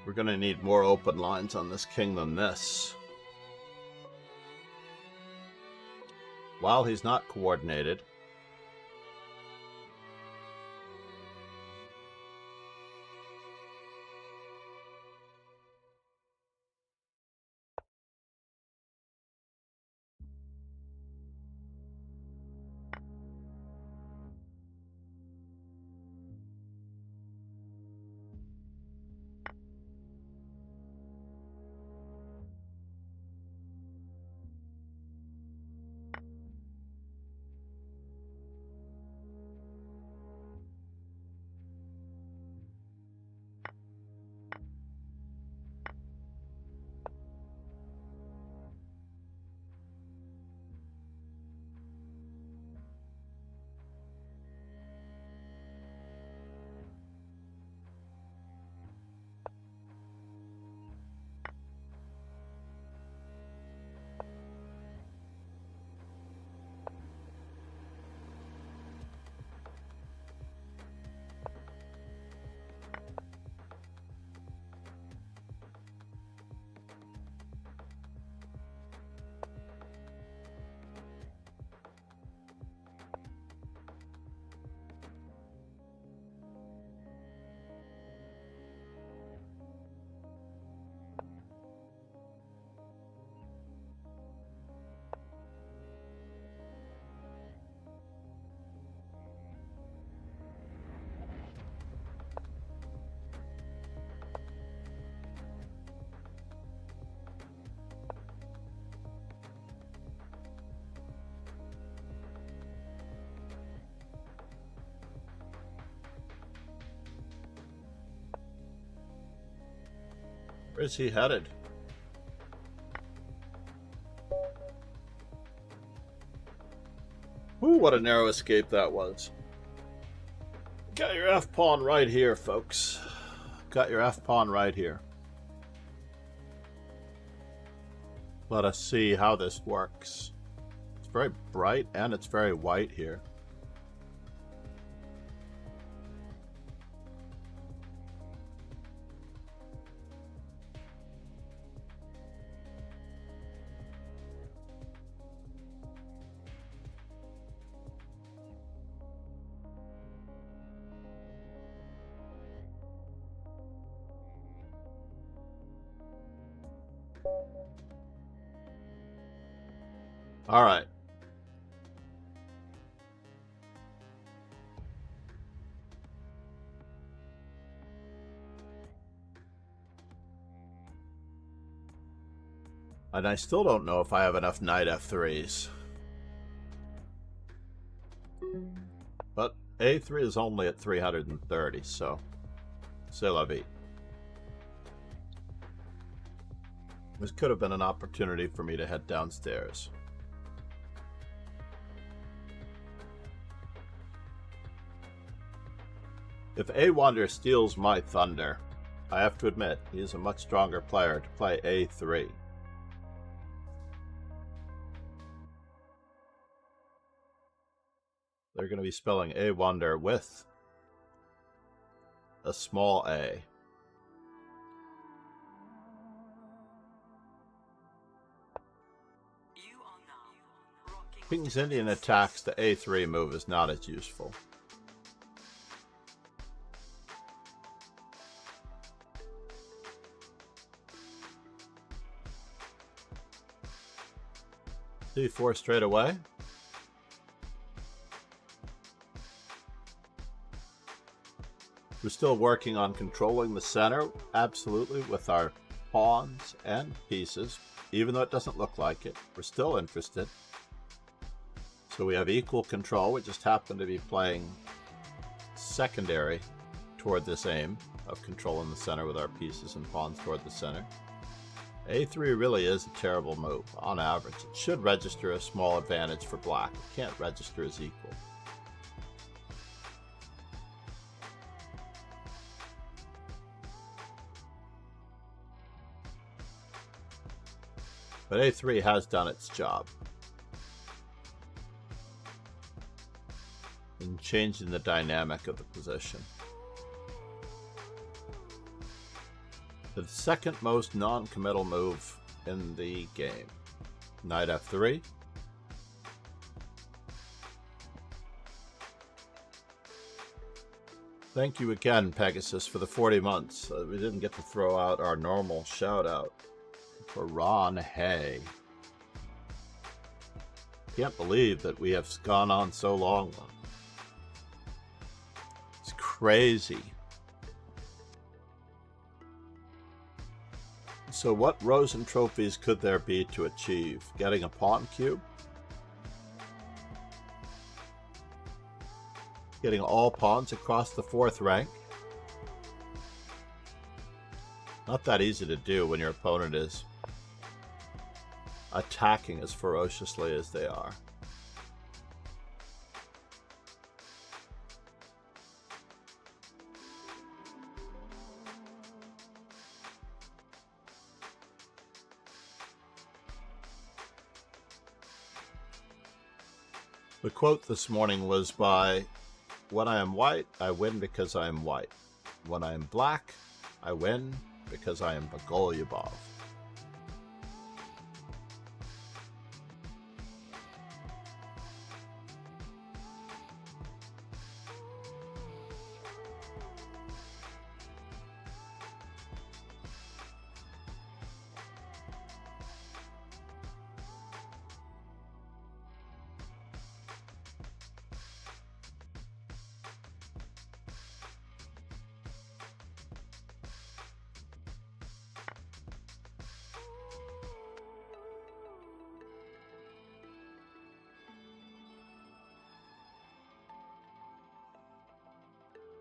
We're going to need more open lines on this king than this. While he's not coordinated, where's he headed? Ooh, what a narrow escape that was. Got your F-pawn right here, folks. Got your F-pawn right here. Let us see how this works. It's very bright and it's very white here. All right. And I still don't know if I have enough knight f3s. But a3 is only at 330, so c'est la vie. This could have been an opportunity for me to head downstairs. If A Wander steals my thunder, I have to admit he is a much stronger player to play a3. They're going to be spelling A Wander with a small a. King's Indian attacks, the a3 move is not as useful. c4 straight away. We're still working on controlling the center, absolutely, with our pawns and pieces. Even though it doesn't look like it, we're still interested. So we have equal control. We just happen to be playing secondary toward this aim of controlling the center with our pieces and pawns toward the center. a3 really is a terrible move. On average, it should register a small advantage for black. It can't register as equal. But a3 has done its job in changing the dynamic of the position. The second most non-committal move in the game. Knight f3. Thank you again, Pegasus, for the 40 months. We didn't get to throw out our normal shout-out for Ron Hay. Can't believe that we have gone on so long. It's crazy. So what Rosen trophies could there be to achieve? Getting a pawn cube? Getting all pawns across the 4th rank? Not that easy to do when your opponent is attacking as ferociously as they are. The quote this morning was by, "When I am white, I win because I am white. When I am black, I win because I am Bagolyubov."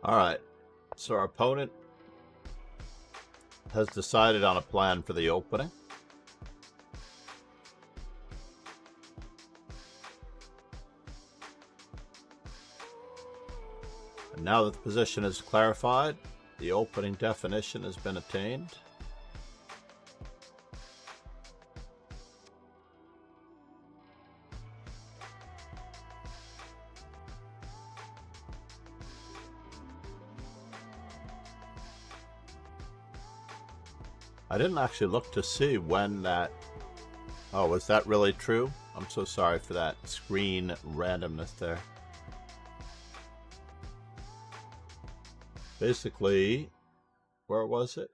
Alright, so our opponent has decided on a plan for the opening. And now that the position is clarified, the opening definition has been attained. I didn't actually look to see when that... Oh, was that really true? I'm so sorry for that screen randomness there. Basically, where was it?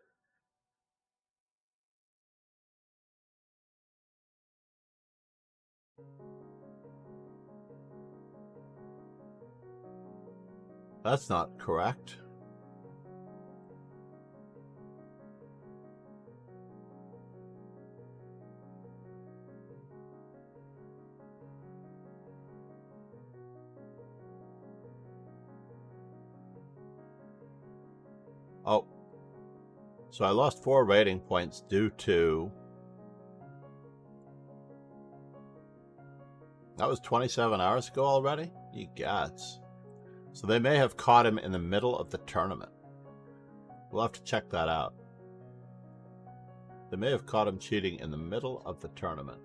That's not correct. Oh. So I lost 4 rating points due to... That was 27 hours ago already? Ye gods. So they may have caught him in the middle of the tournament. We'll have to check that out. They may have caught him cheating in the middle of the tournament.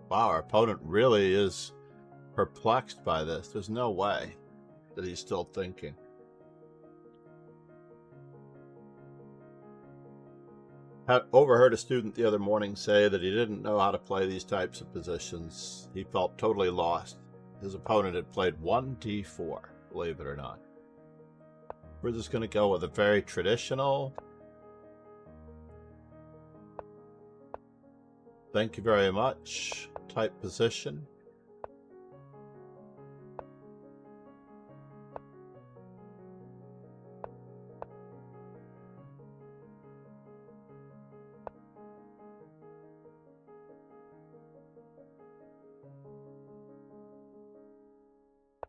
Wow, our opponent really is perplexed by this. There's no way that he's still thinking. I overheard a student the other morning say that he didn't know how to play these types of positions. He felt totally lost. His opponent had played 1d4, believe it or not. We're just going to go with a very traditional... Thank you very much type position.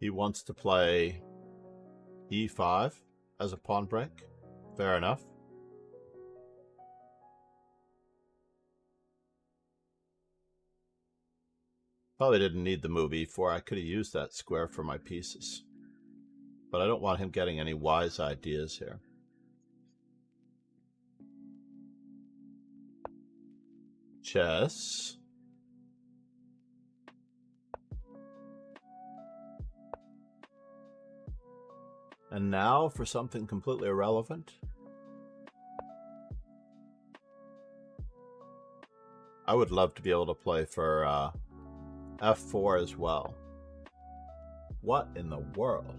He wants to play e5 as a pawn break. Fair enough. Probably didn't need the move e4. I could have used that square for my pieces. But I don't want him getting any wise ideas here. Chess. And now for something completely irrelevant. I would love to be able to play for f4 as well. What in the world?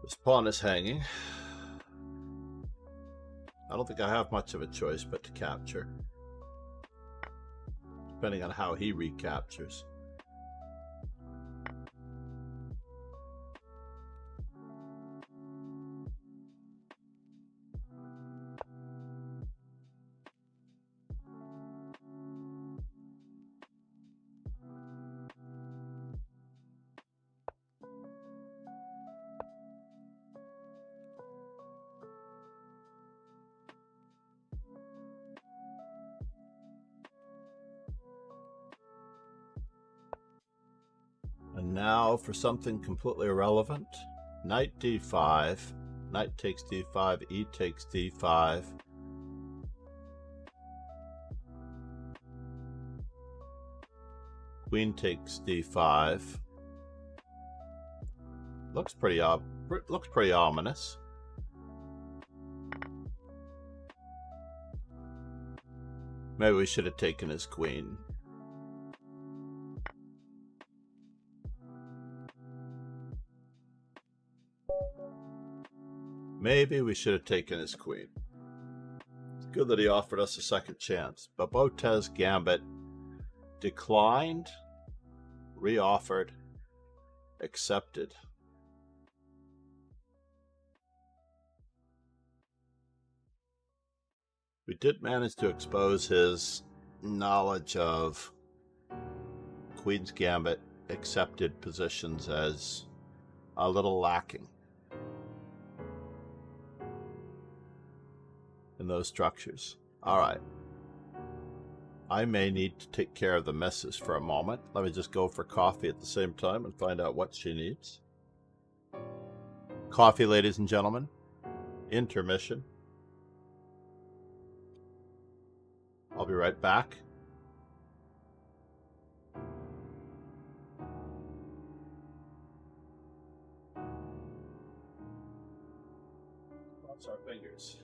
This pawn is hanging. I don't think I have much of a choice but to capture. Depending on how he recaptures. And now for something completely irrelevant. Knight d5. Knight takes d5. E takes d5. Queen takes d5. Looks pretty ominous. Maybe we should have taken his queen. Maybe we should have taken his queen. It's good that he offered us a second chance. Babotez Gambit declined, reoffered, accepted. We did manage to expose his knowledge of Queen's Gambit accepted positions as a little lacking in those structures. All right. I may need to take care of the missus for a moment. Let me just go for coffee at the same time and find out what she needs. Coffee, ladies and gentlemen. Intermission. I'll be right back. Cross our fingers.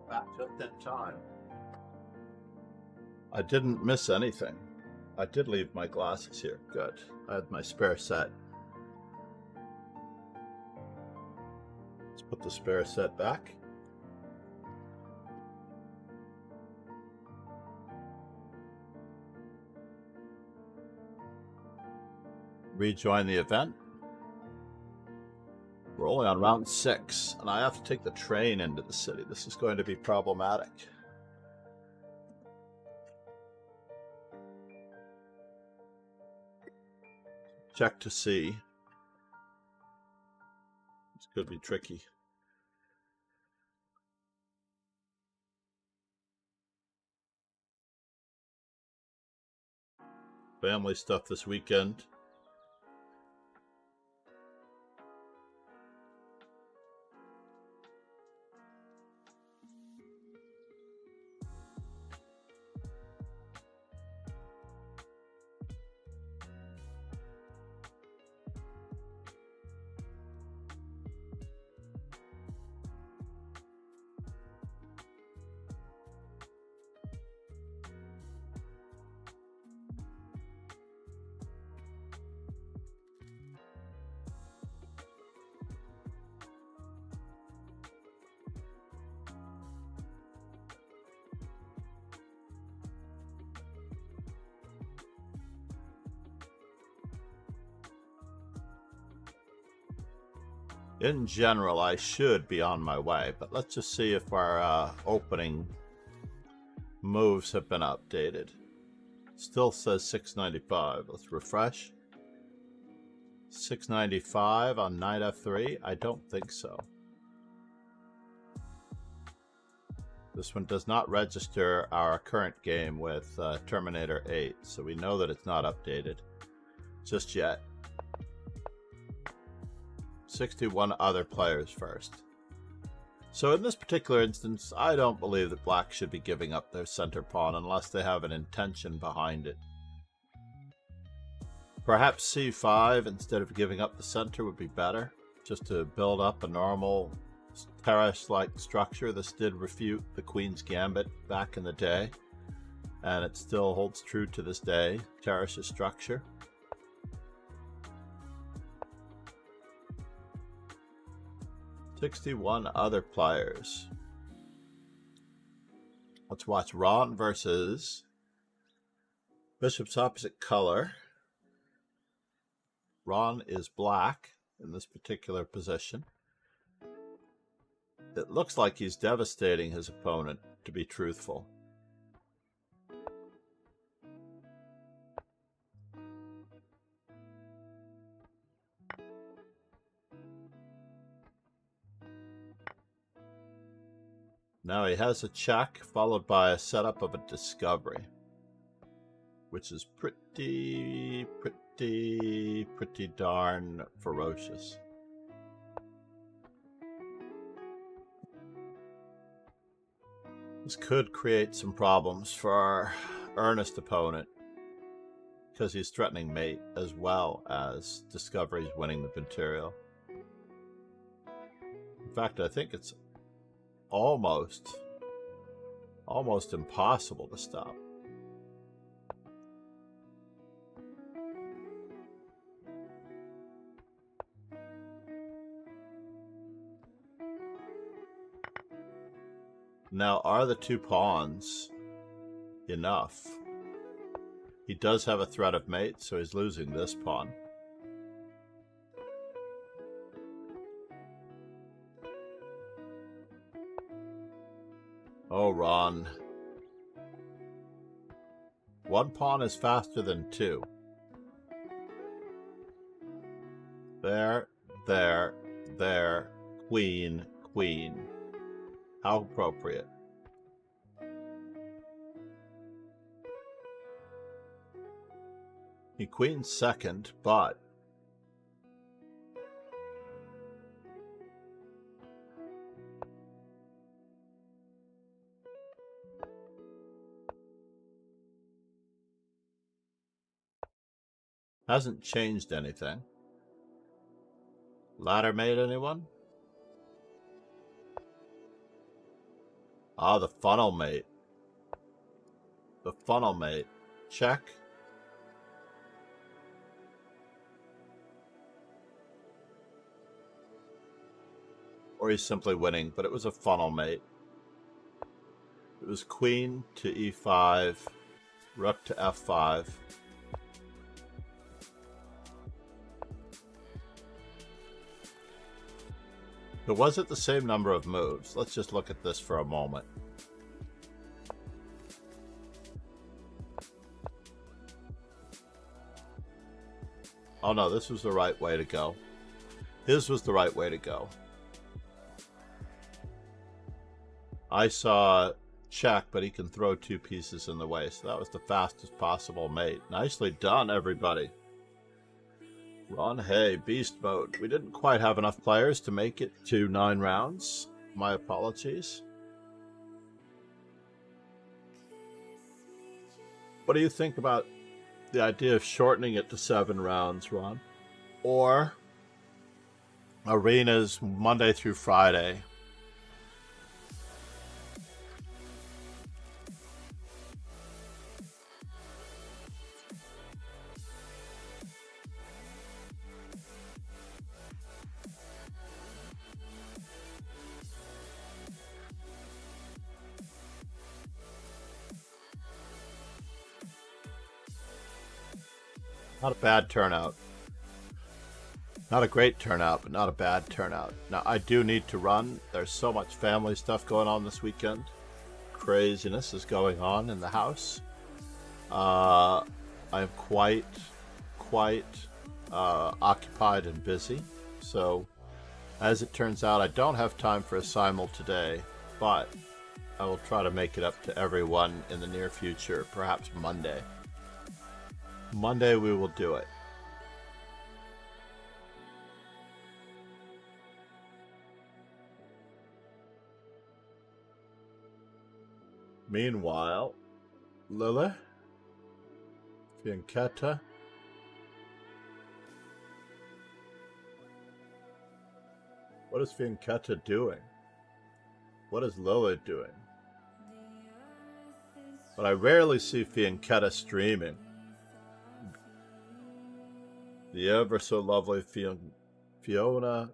Back just in time. I didn't miss anything. I did leave my glasses here. Good. I had my spare set. Let's put the spare set back. Rejoin the event. We're only on round 6, and I have to take the train into the city. This is going to be problematic. Check to see. This could be tricky. Family stuff this weekend. In general, I should be on my way, but let's just see if our opening moves have been updated. Still says 695. Let's refresh. 695 on knight f3? I don't think so. This one does not register our current game with Terminator 8, so we know that it's not updated just yet. 61 other players first. So in this particular instance, I don't believe that black should be giving up their center pawn unless they have an intention behind it. Perhaps c5 instead of giving up the center would be better, just to build up a normal terrace-like structure. This did refute the Queen's Gambit back in the day, and it still holds true to this day, terrace's structure. "61 other players." Let's watch Ron versus Bishop's opposite color. Ron is black in this particular position. It looks like he's devastating his opponent, to be truthful. Now he has a check, followed by a setup of a discovery, which is pretty darn ferocious. This could create some problems for our earnest opponent, because he's threatening mate as well as discoveries winning the material. In fact, I think it's almost impossible to stop. Now, are the two pawns enough? He does have a threat of mate, so he's losing this pawn. Oh, Ron. One pawn is faster than two. There, queen, queen. How appropriate. He queens second, but hasn't changed anything. Ladder mate, anyone? Ah, the funnel mate. The funnel mate. Check. Or he's simply winning, but it was a funnel mate. It was queen to e5, rook to f5. But was it the same number of moves? Let's just look at this for a moment. Oh no, this was the right way to go. His was the right way to go. I saw check, but he can throw 2 pieces in the way, so that was the fastest possible mate. Nicely done, everybody. Ron Hay, beast mode. We didn't quite have enough players to make it to 9 rounds. My apologies. What do you think about the idea of shortening it to 7 rounds, Ron? Or arenas Monday through Friday? Not a bad turnout. Not a great turnout, but not a bad turnout. Now, I do need to run. There's so much family stuff going on this weekend. Craziness is going on in the house. I am quite occupied and busy. So, as it turns out, I don't have time for a simul today, but I will try to make it up to everyone in the near future, perhaps Monday. Monday we will do it. Meanwhile, Lily, Fiancetta, what is Fiancetta doing? What is Lily doing? But I rarely see Fiancetta streaming. The ever so lovely Fiona.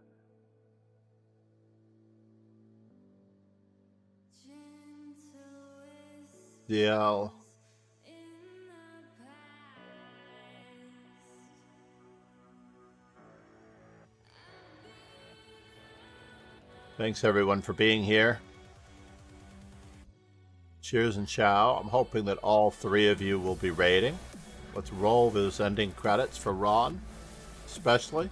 DL. Thanks everyone for being here. Cheers and ciao. I'm hoping that all 3 of you will be raiding. Let's roll those ending credits for Ron, especially.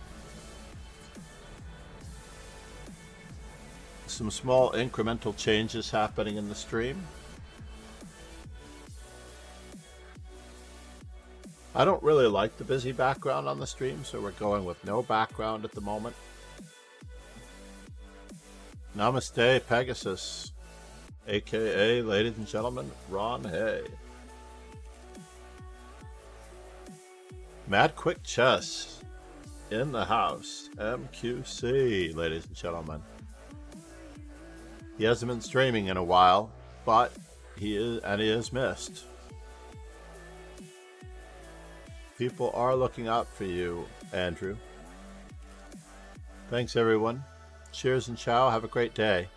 Some small incremental changes happening in the stream. I don't really like the busy background on the stream, so we're going with no background at the moment. Namaste, Pegasus, aka, ladies and gentlemen, Ron Hay. Mad Quick Chess in the house. MQC, ladies and gentlemen. He hasn't been streaming in a while, but he is missed. People are looking out for you, Andrew. Thanks everyone. Cheers and ciao. Have a great day.